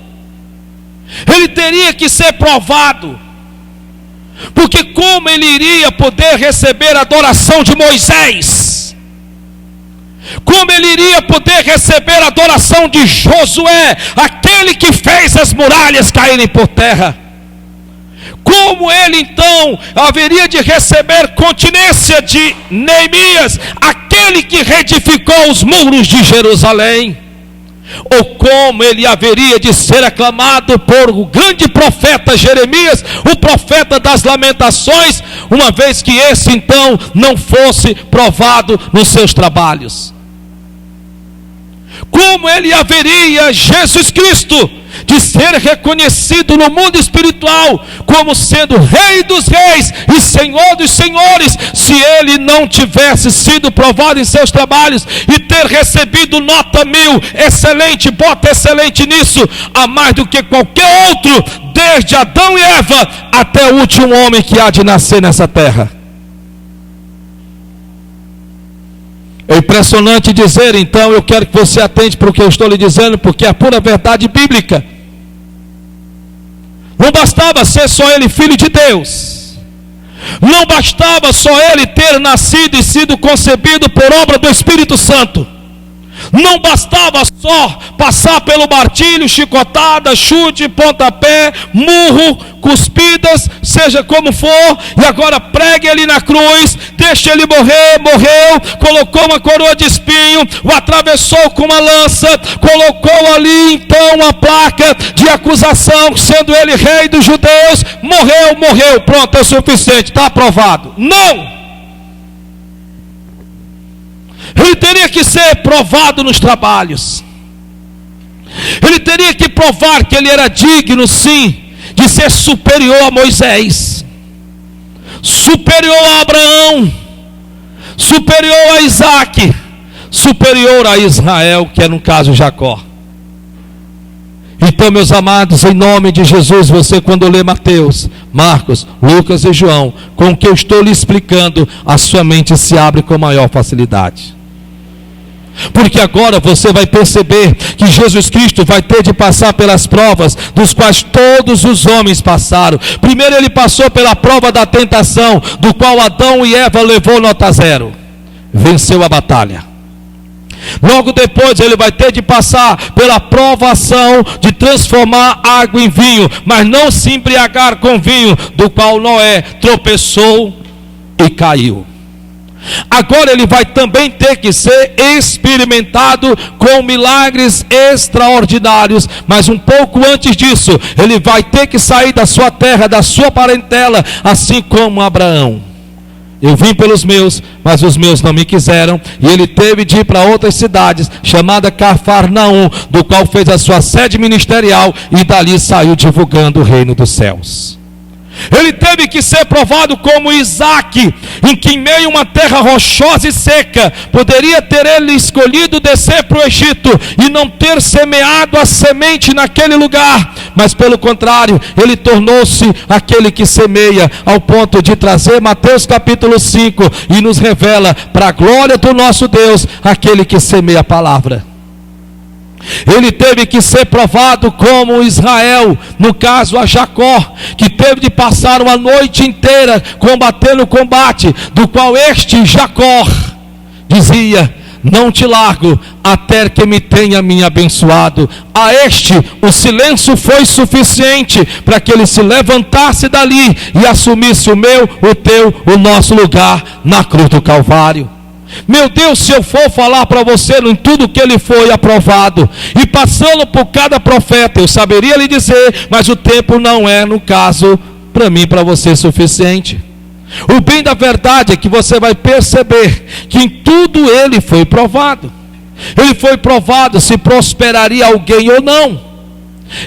Ele teria que ser provado. Porque como ele iria poder receber a adoração de Moisés? Como ele iria poder receber a adoração de Josué, aquele que fez as muralhas caírem por terra? Como ele então haveria de receber continência de Neemias, aquele que reedificou os muros de Jerusalém? Ou como ele haveria de ser aclamado por o grande profeta Jeremias, o profeta das lamentações, uma vez que esse então não fosse provado nos seus trabalhos? Como ele haveria, Jesus Cristo, de ser reconhecido no mundo espiritual como sendo Rei dos Reis e Senhor dos Senhores, se ele não tivesse sido provado em seus trabalhos e ter recebido nota 1000, excelente, bota excelente nisso, a mais do que qualquer outro, desde Adão e Eva até o último homem que há de nascer nessa terra? É impressionante dizer, então, eu quero que você atente para o que eu estou lhe dizendo, porque é a pura verdade bíblica. Não bastava ser só ele Filho de Deus. Não bastava só ele ter nascido e sido concebido por obra do Espírito Santo. Não bastava só passar pelo martírio, chicotada, chute, pontapé, murro, cuspidas, seja como for, e agora pregue ele na cruz, deixe ele morrer, morreu, colocou uma coroa de espinho, o atravessou com uma lança, colocou ali então uma placa de acusação, sendo ele rei dos judeus, morreu, pronto, é o suficiente, está aprovado. Não! Ele teria que ser provado nos trabalhos. Ele teria que provar que ele era digno, sim, de ser superior a Moisés, superior a Abraão, superior a Isaac, superior a Israel, que é no caso Jacó. Então, meus amados, em nome de Jesus, você quando lê Mateus, Marcos, Lucas e João, com o que eu estou lhe explicando, a sua mente se abre com maior facilidade. Porque agora você vai perceber que Jesus Cristo vai ter de passar pelas provas dos quais todos os homens passaram. Primeiro ele passou pela prova da tentação, do qual Adão e Eva levou nota 0. Venceu a batalha. Logo depois ele vai ter de passar pela provação de transformar água em vinho, mas não se embriagar com vinho, do qual Noé tropeçou e caiu. Agora ele vai também ter que ser experimentado com milagres extraordinários, mas um pouco antes disso, ele vai ter que sair da sua terra, da sua parentela, assim como Abraão. Eu vim pelos meus, mas os meus não me quiseram, e ele teve de ir para outras cidades, chamada Cafarnaum, do qual fez a sua sede ministerial, e dali saiu divulgando o reino dos céus. Ele teve que ser provado como Isaque, em que em meio a uma terra rochosa e seca, poderia ter ele escolhido descer para o Egito e não ter semeado a semente naquele lugar, mas pelo contrário, ele tornou-se aquele que semeia, ao ponto de trazer Mateus capítulo 5, e nos revela, para a glória do nosso Deus, aquele que semeia a palavra. Ele teve que ser provado como Israel, no caso a Jacó, que teve de passar uma noite inteira combatendo o combate, do qual este Jacó dizia: não te largo até que me tenha me abençoado. A este o silêncio foi suficiente para que ele se levantasse dali e assumisse o meu, o teu, o nosso lugar na cruz do Calvário. Meu Deus, se eu for falar para você em tudo que ele foi aprovado, e passando por cada profeta, eu saberia lhe dizer, mas o tempo não é, no caso, para mim, para você, suficiente. O bem da verdade é que você vai perceber que em tudo ele foi provado. Ele foi provado se prosperaria alguém ou não.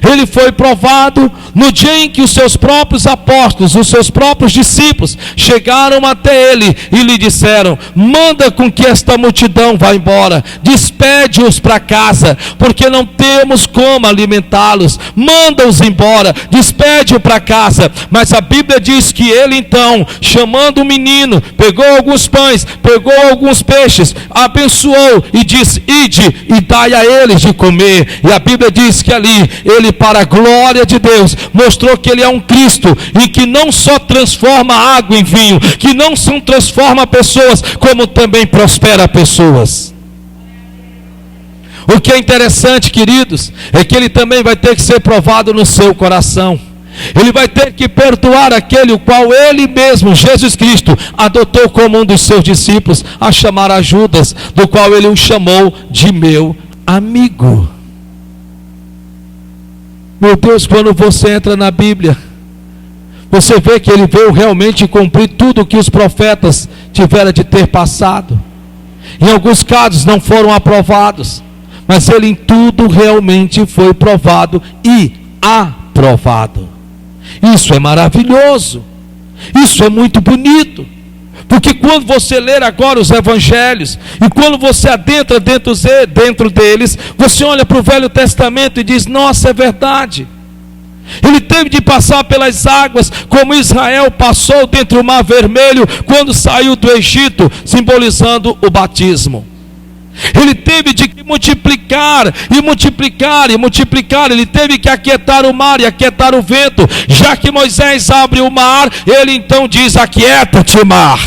Ele foi provado no dia em que os seus próprios apóstolos, os seus próprios discípulos chegaram até ele e lhe disseram: manda com que esta multidão vá embora, despede-os para casa, porque não temos como alimentá-los. Manda-os embora, despede-os para casa. Mas a Bíblia diz que ele então, chamando o menino, pegou alguns pães, pegou alguns peixes, abençoou e disse: ide e dai a eles de comer. E a Bíblia diz que ali ele, para a glória de Deus, mostrou que ele é um Cristo, e que não só transforma água em vinho, que não só transforma pessoas, como também prospera pessoas. O que é interessante, queridos, é que ele também vai ter que ser provado no seu coração. Ele vai ter que perdoar aquele o qual ele mesmo, Jesus Cristo, adotou como um dos seus discípulos, a chamar a Judas, do qual ele o chamou de meu amigo. Meu Deus, quando você entra na Bíblia, você vê que ele veio realmente cumprir tudo o que os profetas tiveram de ter passado. Em alguns casos não foram aprovados, mas ele em tudo realmente foi provado e aprovado. Isso é maravilhoso, isso é muito bonito. Porque quando você ler agora os evangelhos, e quando você adentra dentro deles, você olha para o Velho Testamento e diz: nossa, é verdade. Ele teve de passar pelas águas, como Israel passou dentro do Mar Vermelho, quando saiu do Egito, simbolizando o batismo. Ele teve de multiplicar, e multiplicar, e multiplicar. Ele teve que aquietar o mar e aquietar o vento. Já que Moisés abre o mar, ele então diz: aquieta-te, mar.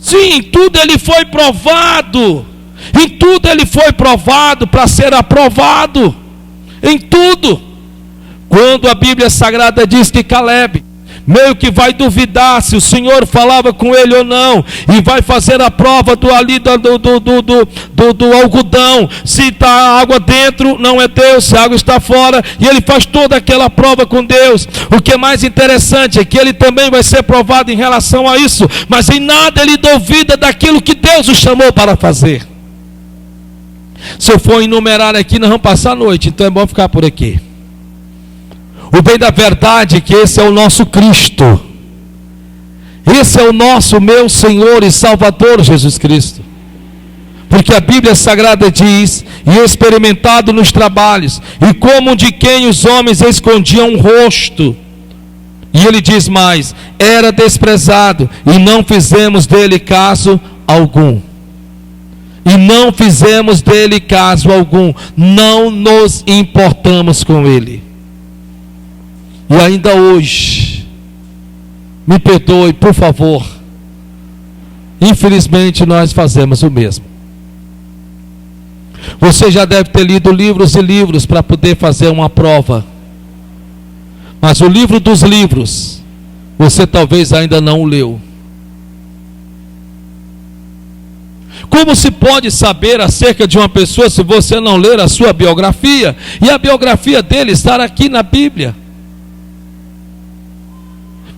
Sim, em tudo ele foi provado. Em tudo ele foi provado para ser aprovado. Em tudo. Quando a Bíblia Sagrada diz que Caleb meio que vai duvidar se o Senhor falava com ele ou não, e vai fazer a prova do algodão, se está água dentro não é Deus, se a água está fora, e ele faz toda aquela prova com Deus. O que é mais interessante é que ele também vai ser provado em relação a isso, mas em nada ele duvida daquilo que Deus o chamou para fazer. Se eu for enumerar aqui, nós vamos passar a noite, então é bom ficar por aqui. O bem da verdade é que esse é o nosso Cristo. Esse é o nosso, meu Senhor e Salvador Jesus Cristo. Porque a Bíblia Sagrada diz: e experimentado nos trabalhos, e como de quem os homens escondiam o rosto. E ele diz mais: era desprezado, e não fizemos dele caso algum. E não fizemos dele caso algum. Não nos importamos com ele. E ainda hoje, me perdoe, por favor, infelizmente nós fazemos o mesmo. Você já deve ter lido livros e livros para poder fazer uma prova, mas o livro dos livros, você talvez ainda não o leu. Como se pode saber acerca de uma pessoa se você não ler a sua biografia, e a biografia dele estar aqui na Bíblia?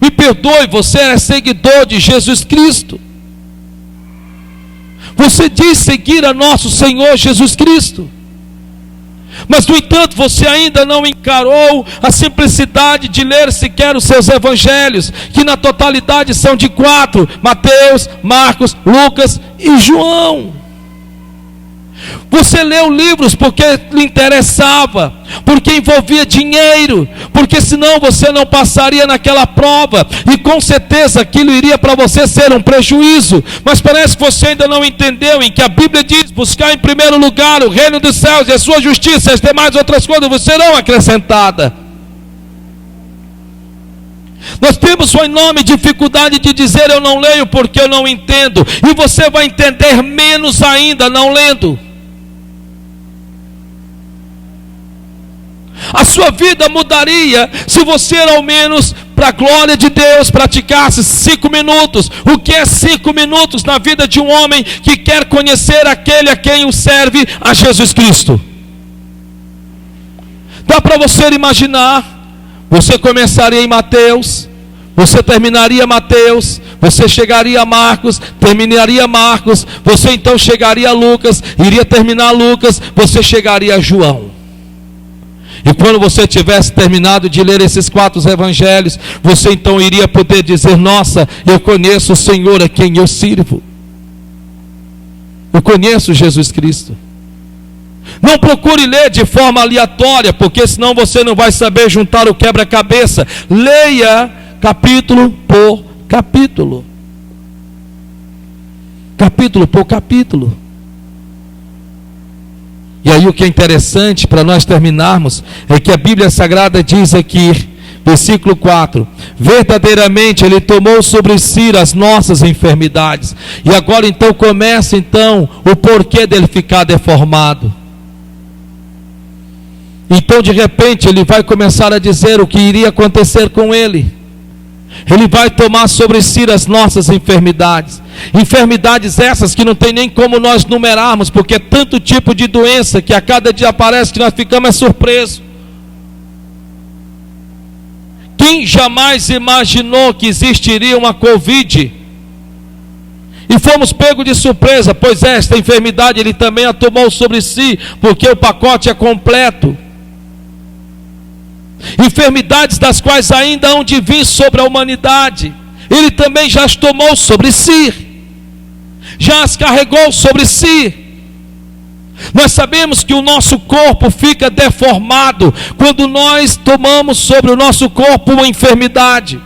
Me perdoe, você é seguidor de Jesus Cristo. Você diz seguir a nosso Senhor Jesus Cristo. Mas, no entanto, você ainda não encarou a simplicidade de ler sequer os seus evangelhos, que na totalidade são de 4: Mateus, Marcos, Lucas e João. Você leu livros porque lhe interessava, porque envolvia dinheiro, porque senão você não passaria naquela prova, e com certeza aquilo iria para você ser um prejuízo. Mas parece que você ainda não entendeu em que a Bíblia diz: buscar em primeiro lugar o reino dos céus e a sua justiça, as demais outras coisas vos serão acrescentadas. Nós temos uma enorme dificuldade de dizer: eu não leio porque eu não entendo, e você vai entender menos ainda não lendo. A sua vida mudaria se você, ao menos para a glória de Deus, praticasse 5 minutos. O que é 5 minutos na vida de um homem que quer conhecer aquele a quem o serve, a Jesus Cristo? Dá para você imaginar? Você começaria em Mateus, você terminaria Mateus, você chegaria a Marcos, terminaria Marcos, você então chegaria a Lucas, iria terminar Lucas, você chegaria a João. E quando você tivesse terminado de ler esses 4 evangelhos, você então iria poder dizer: nossa, eu conheço o Senhor a quem eu sirvo. Eu conheço Jesus Cristo. Não procure ler de forma aleatória, porque senão você não vai saber juntar o quebra-cabeça. Leia capítulo por capítulo. Capítulo por capítulo. E aí o que é interessante para nós terminarmos é que a Bíblia Sagrada diz aqui, versículo 4: verdadeiramente Ele tomou sobre si as nossas enfermidades. E agora então começa então o porquê dele ficar deformado. Então de repente ele vai começar a dizer o que iria acontecer com ele. Ele vai tomar sobre si as nossas enfermidades. Enfermidades essas que não tem nem como nós numerarmos, porque é tanto tipo de doença que a cada dia aparece que nós ficamos surpresos. Quem jamais imaginou que existiria uma Covid? E fomos pegos de surpresa, pois esta enfermidade ele também a tomou sobre si, porque o pacote é completo. Enfermidades das quais ainda hão de vir sobre a humanidade, Ele também já as tomou sobre si, já as carregou sobre si. Nós sabemos que o nosso corpo fica deformado quando nós tomamos sobre o nosso corpo uma enfermidade.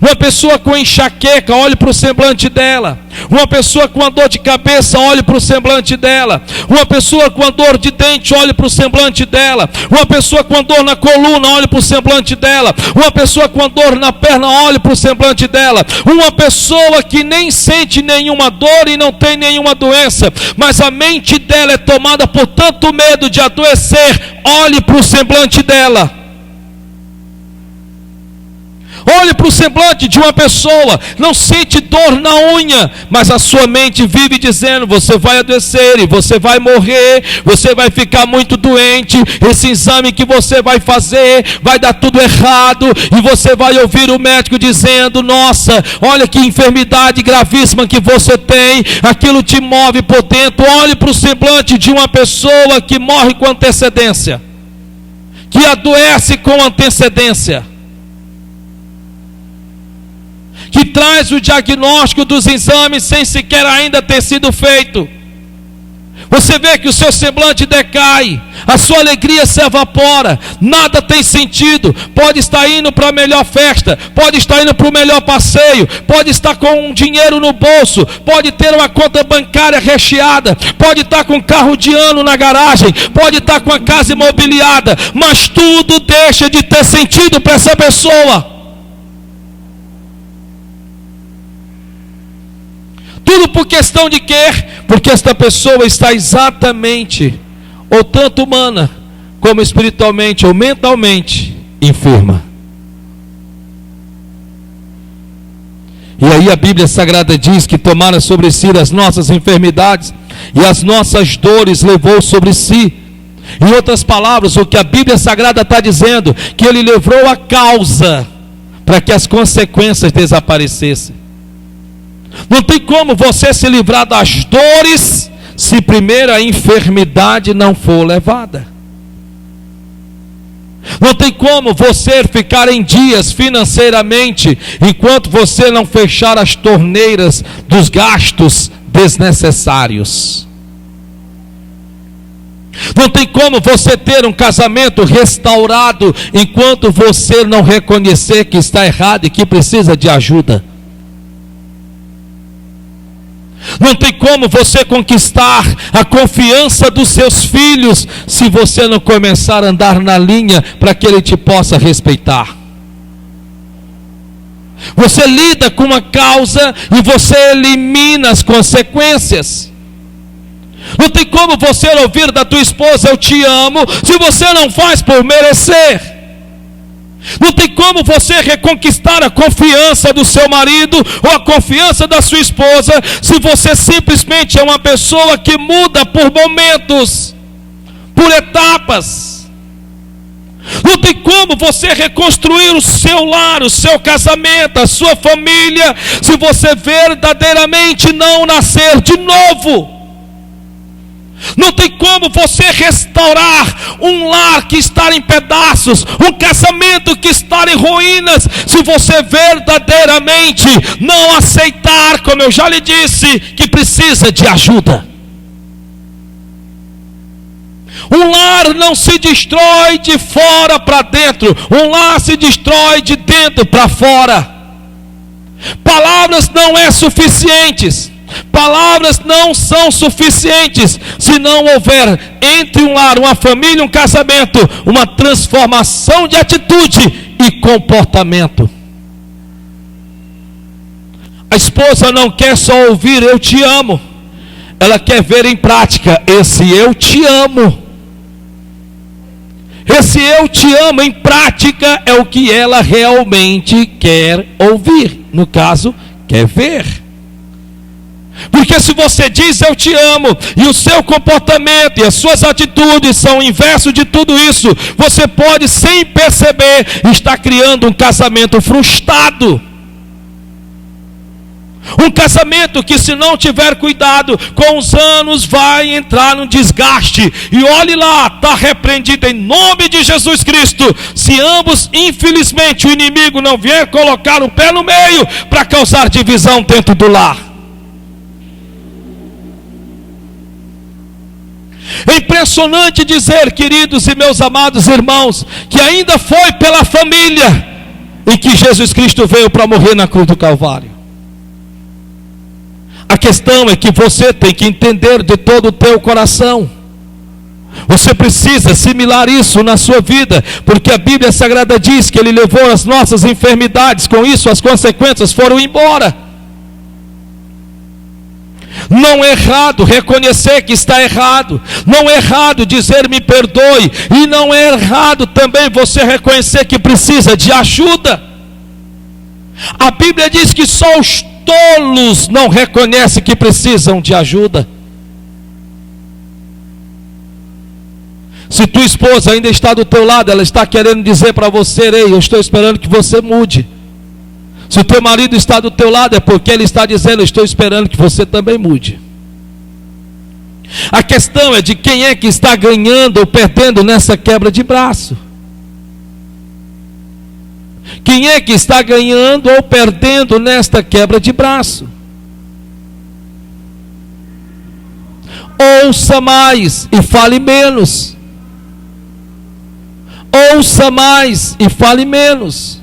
Uma pessoa com enxaqueca, olhe para o semblante dela. Uma pessoa com a dor de cabeça, olhe para o semblante dela. Uma pessoa com a dor de dente, olhe para o semblante dela. Uma pessoa com a dor na coluna, olhe para o semblante dela. Uma pessoa com a dor na perna, olhe para o semblante dela. Uma pessoa que nem sente nenhuma dor e não tem nenhuma doença, mas a mente dela é tomada por tanto medo de adoecer, olhe para o semblante dela. Olhe para o semblante de uma pessoa, não sente dor na unha, mas a sua mente vive dizendo: você vai adoecer e você vai morrer, você vai ficar muito doente, esse exame que você vai fazer vai dar tudo errado, e você vai ouvir o médico dizendo: nossa, olha que enfermidade gravíssima que você tem, aquilo te move por dentro. Olhe para o semblante de uma pessoa que morre com antecedência, que adoece com antecedência, que traz o diagnóstico dos exames sem sequer ainda ter sido feito. Você vê que o seu semblante decai, a sua alegria se evapora, nada tem sentido. Pode estar indo para a melhor festa, pode estar indo para o melhor passeio, pode estar com um dinheiro no bolso, pode ter uma conta bancária recheada, pode estar com um carro de ano na garagem, pode estar com a casa imobiliada, mas tudo deixa de ter sentido para essa pessoa. Tudo por questão de quê? Porque esta pessoa está exatamente, ou tanto humana, como espiritualmente ou mentalmente, enferma. E aí a Bíblia Sagrada diz que tomaram sobre si as nossas enfermidades e as nossas dores levou sobre si. Em outras palavras, o que a Bíblia Sagrada está dizendo, que Ele levou a causa para que as consequências desaparecessem. Não tem como você se livrar das dores se primeiro a enfermidade não for levada. Não tem como você ficar em dias financeiramente enquanto você não fechar as torneiras dos gastos desnecessários. Não tem como você ter um casamento restaurado enquanto você não reconhecer que está errado e que precisa de ajuda. Não tem como você conquistar a confiança dos seus filhos se você não começar a andar na linha para que ele te possa respeitar. Você lida com uma causa e você elimina as consequências. Não tem como você ouvir da tua esposa eu te amo se você não faz por merecer. Não tem como você reconquistar a confiança do seu marido ou a confiança da sua esposa se você simplesmente é uma pessoa que muda por momentos, por etapas. Não tem como você reconstruir o seu lar, o seu casamento, a sua família, se você verdadeiramente não nascer de novo. Não tem como você restaurar um lar que está em pedaços, um casamento que está em ruínas, se você verdadeiramente não aceitar, como eu já lhe disse, que precisa de ajuda. Um lar não se destrói de fora para dentro, um lar se destrói de dentro para fora. Palavras não é suficientes. Palavras não são suficientes se não houver entre um lar, uma família, um casamento, uma transformação de atitude e comportamento. A esposa não quer só ouvir eu te amo, ela quer ver em prática esse eu te amo. Esse eu te amo em prática é o que ela realmente quer ouvir, no caso, quer ver. Porque se você diz eu te amo e o seu comportamento e as suas atitudes são o inverso de tudo isso, você pode sem perceber estar criando um casamento frustrado. Um casamento que, se não tiver cuidado, com os anos vai entrar num desgaste. E olhe lá, está repreendido em nome de Jesus Cristo. Se ambos, infelizmente, o inimigo não vier colocar o pé no meio para causar divisão dentro do lar. É impressionante dizer, queridos e meus amados irmãos, que ainda foi pela família em que Jesus Cristo veio para morrer na cruz do Calvário. A questão é que você tem que entender de todo o teu coração. Você precisa assimilar isso na sua vida, porque a Bíblia Sagrada diz que Ele levou as nossas enfermidades, com isso as consequências foram embora. Não é errado reconhecer que está errado, não é errado dizer me perdoe, e não é errado também você reconhecer que precisa de ajuda. A Bíblia diz que só os tolos não reconhecem que precisam de ajuda. Se tua esposa ainda está do teu lado, ela está querendo dizer para você, ei, eu estou esperando que você mude. Se o teu marido está do teu lado, é porque ele está dizendo, eu estou esperando que você também mude. A questão é de quem é que está ganhando ou perdendo nessa quebra de braço. Quem é que está ganhando ou perdendo nesta quebra de braço? Ouça mais e fale menos. Ouça mais e fale menos.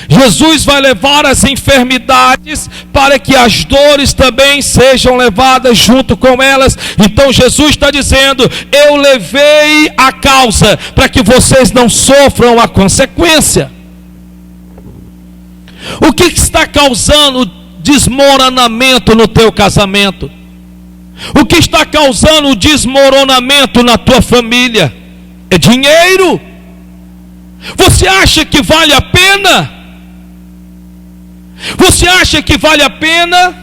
Jesus vai levar as enfermidades para que as dores também sejam levadas junto com elas. Então Jesus está dizendo, eu levei a causa para que vocês não sofram a consequência. O que está causando desmoronamento no teu casamento? O que está causando o desmoronamento na tua família? É dinheiro? Você acha que vale a pena? Você acha que vale a pena?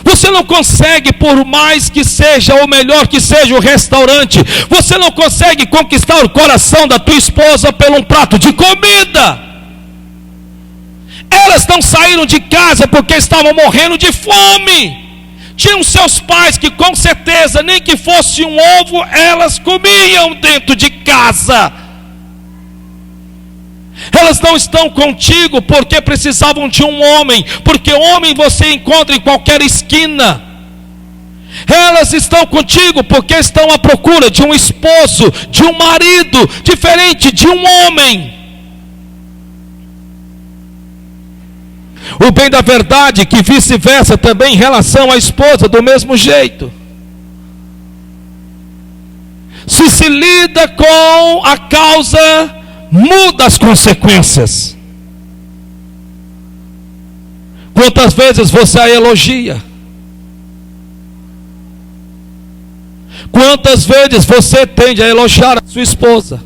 Você não consegue, por mais que seja, ou melhor que seja o restaurante, você não consegue conquistar o coração da tua esposa pelo um prato de comida. Elas não saíram de casa porque estavam morrendo de fome. Tinham seus pais que com certeza, nem que fosse um ovo, elas comiam dentro de casa. Elas não estão contigo porque precisavam de um homem, porque homem você encontra em qualquer esquina. Elas estão contigo porque estão à procura de um esposo, de um marido, diferente de um homem. O bem da verdade que vice-versa também em relação à esposa, do mesmo jeito. Se lida com a causa, muda as consequências. Quantas vezes você a elogia? Quantas vezes você tende a elogiar a sua esposa?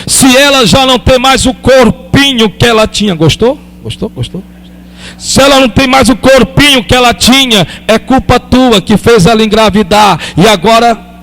Se ela já não tem mais o corpinho que ela tinha, gostou? Se ela não tem mais o corpinho que ela tinha, é culpa tua que fez ela engravidar. E agora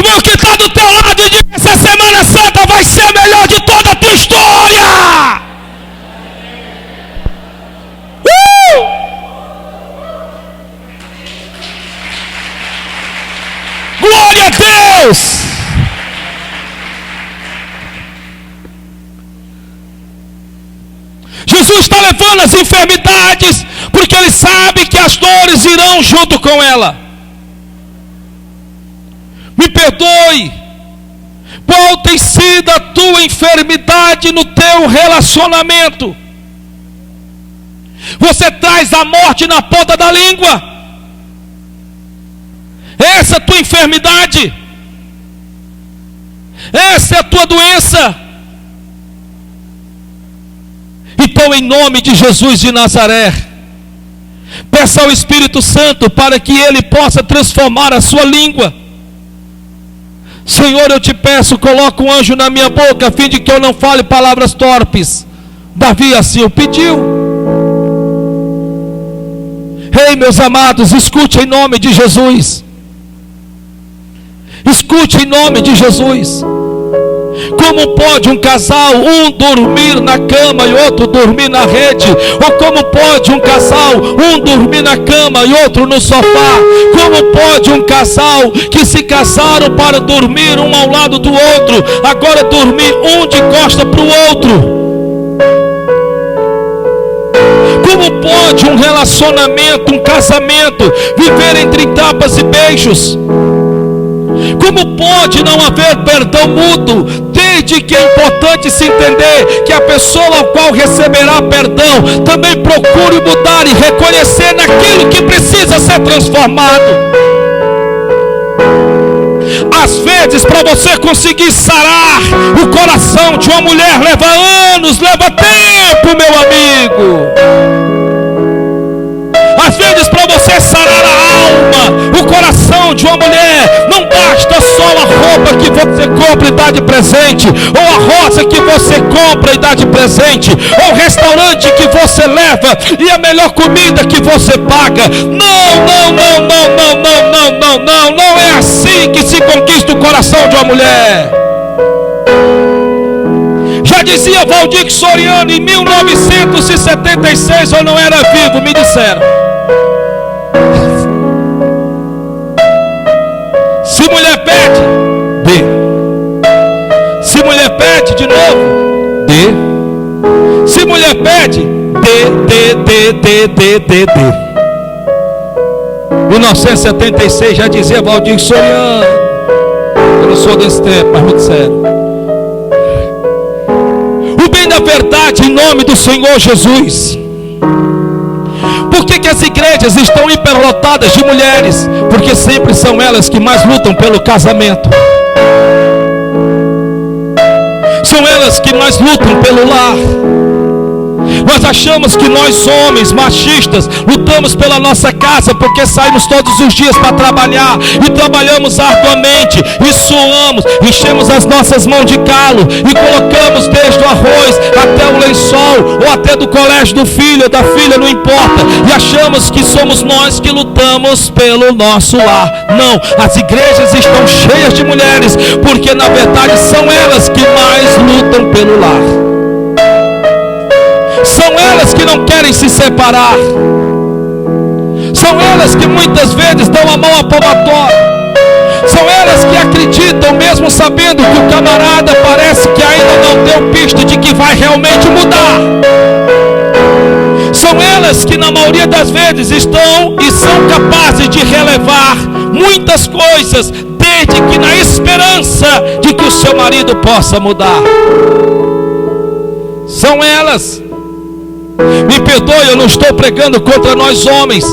irmão que está do teu lado e diz: essa Semana Santa vai ser a melhor de toda a tua história. Glória a Deus. Jesus está levando as enfermidades porque Ele sabe que as dores irão junto com ela. Me perdoe, qual tem sido a tua enfermidade no teu relacionamento? Você traz a morte na ponta da língua. Essa é a tua enfermidade. Essa é a tua doença. Então, em nome de Jesus de Nazaré, peça ao Espírito Santo para que Ele possa transformar a sua língua. Senhor, eu te peço, coloca um anjo na minha boca, a fim de que eu não fale palavras torpes. Davi assim o pediu. Ei, meus amados, escute em nome de Jesus. Escute em nome de Jesus. Como pode um casal, um dormir na cama e outro dormir na rede? Ou como pode um casal, um dormir na cama e outro no sofá? Como pode um casal que se casaram para dormir um ao lado do outro, agora dormir um de costa para o outro? Como pode um relacionamento, um casamento, viver entre tapas e beijos? Como pode não haver perdão mútuo? Desde que é importante se entender que a pessoa ao qual receberá perdão também procure mudar e reconhecer naquilo que precisa ser transformado. Às vezes, para você conseguir sarar o coração de uma mulher, leva anos, leva tempo, meu amigo. Às vezes, para você sarar a alma, o coração de uma mulher, não basta só a roupa que você compra e dá de presente, ou a rosa que você compra e dá de presente, ou o restaurante que você leva e a melhor comida que você paga. Não é assim que se conquista o coração de uma mulher. Já dizia Valdir Soriano em 1976, eu não era vivo, me disseram. Se mulher pede, dê. Se mulher pede de novo, dê. Se mulher pede, dê. 1976 já dizia Valdir Soriano. Eu não sou todo esse tempo, mas muito sério. O bem da verdade, em nome do Senhor Jesus. Por que as igrejas estão hiperlotadas de mulheres? Porque sempre são elas que mais lutam pelo casamento. São elas que mais lutam pelo lar. Nós achamos que nós homens machistas lutamos pela nossa casa porque saímos todos os dias para trabalhar e trabalhamos arduamente e suamos, enchemos as nossas mãos de calo e colocamos desde o arroz até o lençol ou até do colégio do filho ou da filha, não importa, e achamos que somos nós que lutamos pelo nosso lar. Não, as igrejas estão cheias de mulheres porque na verdade são elas que mais lutam pelo lar. São elas que não querem se separar. São elas que muitas vezes dão a mão à palmatória. São elas que acreditam, mesmo sabendo que o camarada parece que ainda não deu pista de que vai realmente mudar. São elas que na maioria das vezes estão e são capazes de relevar muitas coisas, desde que na esperança de que o seu marido possa mudar. São elas. Me perdoe, eu não estou pregando contra nós homens.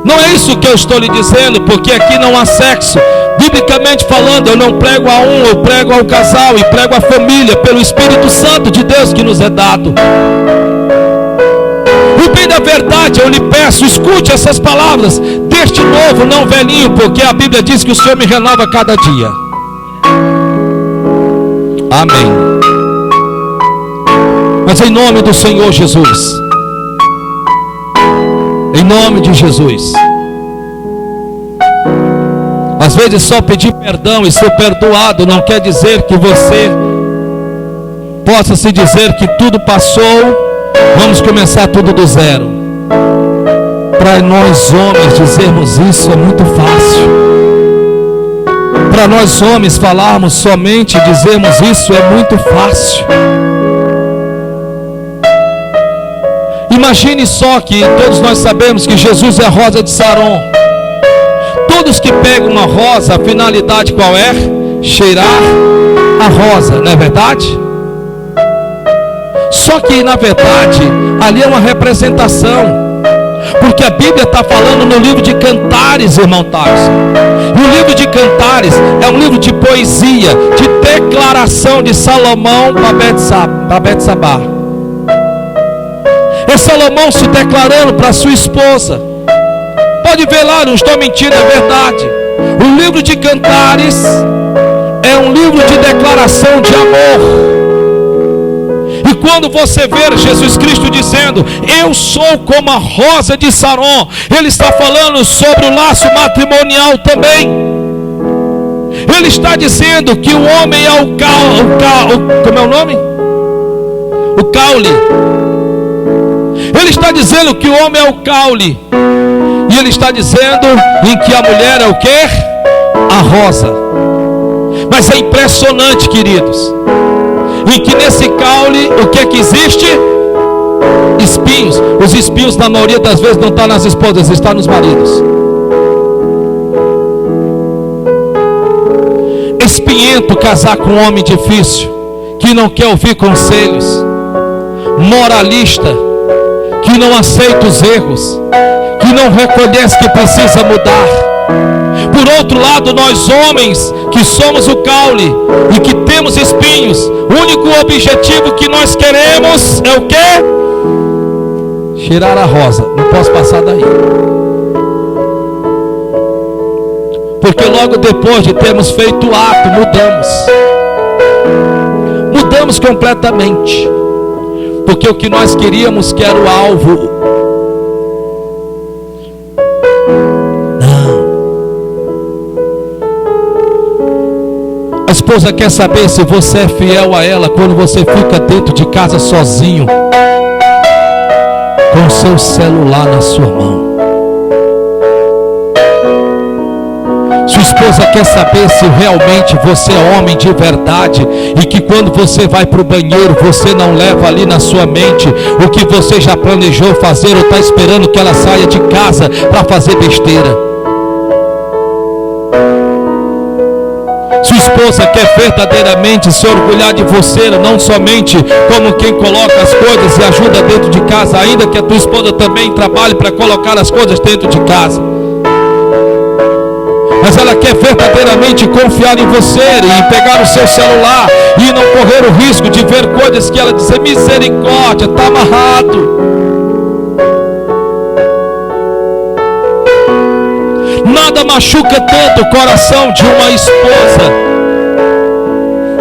Não é isso que eu estou lhe dizendo, porque aqui não há sexo. Biblicamente falando, eu não prego a um, eu prego ao casal e prego à família, pelo Espírito Santo de Deus que nos é dado. O bem da verdade, eu lhe peço, escute essas palavras deste novo, não velhinho, porque a Bíblia diz que o Senhor me renova a cada dia. Amém. Mas em nome do Senhor Jesus, em nome de Jesus, às vezes só pedir perdão e ser perdoado não quer dizer que você possa se dizer que tudo passou, vamos começar tudo do zero. Para nós homens dizermos isso é muito fácil. Para nós homens falarmos somente, dizermos isso é muito fácil. Imagine só que todos nós sabemos que Jesus é a rosa de Saron. Todos que pegam uma rosa, a finalidade qual é? Cheirar a rosa, não é verdade? Só que na verdade ali é uma representação, porque a Bíblia está falando no livro de Cantares, irmão Tarso. E o livro de Cantares é um livro de poesia, de declaração de Salomão para Betsabá. É Salomão se declarando para sua esposa. Pode ver lá, não estou mentindo, é verdade. O livro de Cantares é um livro de declaração de amor. E quando você vê Jesus Cristo dizendo, eu sou como a rosa de Saron, Ele está falando sobre o laço matrimonial também. Ele está dizendo que o homem é como é o nome? O caule. Ele está dizendo que o homem é o caule. E ele está dizendo em que a mulher é o quê? A rosa. Mas é impressionante, queridos, em que nesse caule, o que é que existe? Espinhos. Os espinhos na maioria das vezes não estão nas esposas, estão nos maridos. Espinhento casar com um homem difícil, que não quer ouvir conselhos, moralista, que não aceita os erros, que não reconhece que precisa mudar. Por outro lado, nós homens que somos o caule e que temos espinhos, o único objetivo que nós queremos é o quê? Cheirar a rosa. Não posso passar daí, porque logo depois de termos feito o ato, mudamos completamente, porque o que nós queríamos, que era o alvo, não. A esposa quer saber se você é fiel a ela quando você fica dentro de casa sozinho, com o seu celular na sua mão. Sua esposa quer saber se realmente você é homem de verdade e que quando você vai para o banheiro, você não leva ali na sua mente o que você já planejou fazer ou está esperando que ela saia de casa para fazer besteira. Sua esposa quer verdadeiramente se orgulhar de você, não somente como quem coloca as coisas e ajuda dentro de casa, ainda que a tua esposa também trabalhe para colocar as coisas dentro de casa. Mas ela quer verdadeiramente confiar em você e pegar o seu celular e não correr o risco de ver coisas que ela diz: misericórdia, está amarrado. Nada machuca tanto o coração de uma esposa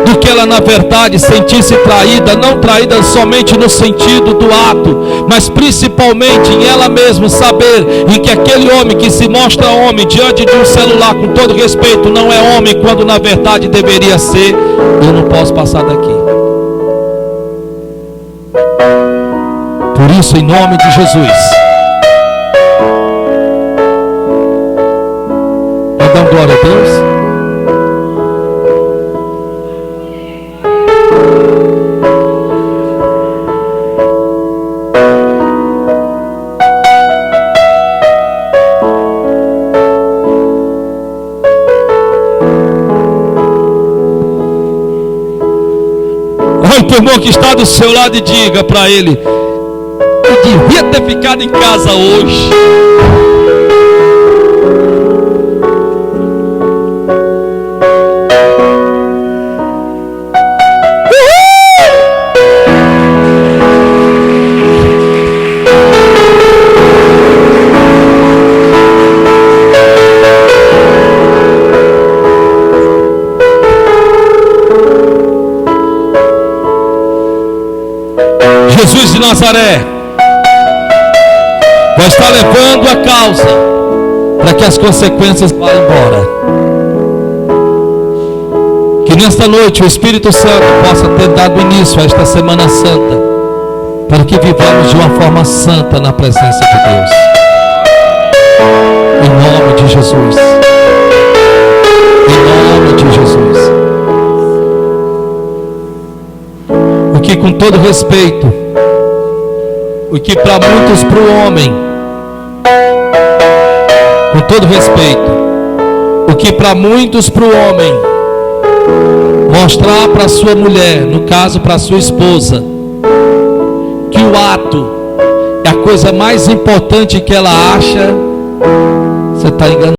do que ela na verdade sentir-se traída, não traída somente no sentido do ato, mas principalmente em ela mesma saber em que aquele homem que se mostra homem diante de um celular, com todo respeito, não é homem, quando na verdade deveria ser. Eu não posso passar daqui. Por isso, em nome de Jesus, dão glória a Deus. Olha o irmão que está do seu lado e diga para ele: eu devia ter ficado em casa hoje. Jesus de Nazaré vai estar levando a causa para que as consequências vá embora. Que nesta noite o Espírito Santo possa ter dado início a esta Semana Santa, para que vivamos de uma forma santa na presença de Deus. Em nome de Jesus. Em nome de Jesus. O que, com todo respeito, o que para muitos, para o homem, com todo respeito, o que para muitos, para o homem, mostrar para sua mulher, no caso para sua esposa, que o ato é a coisa mais importante que ela acha, você está enganado.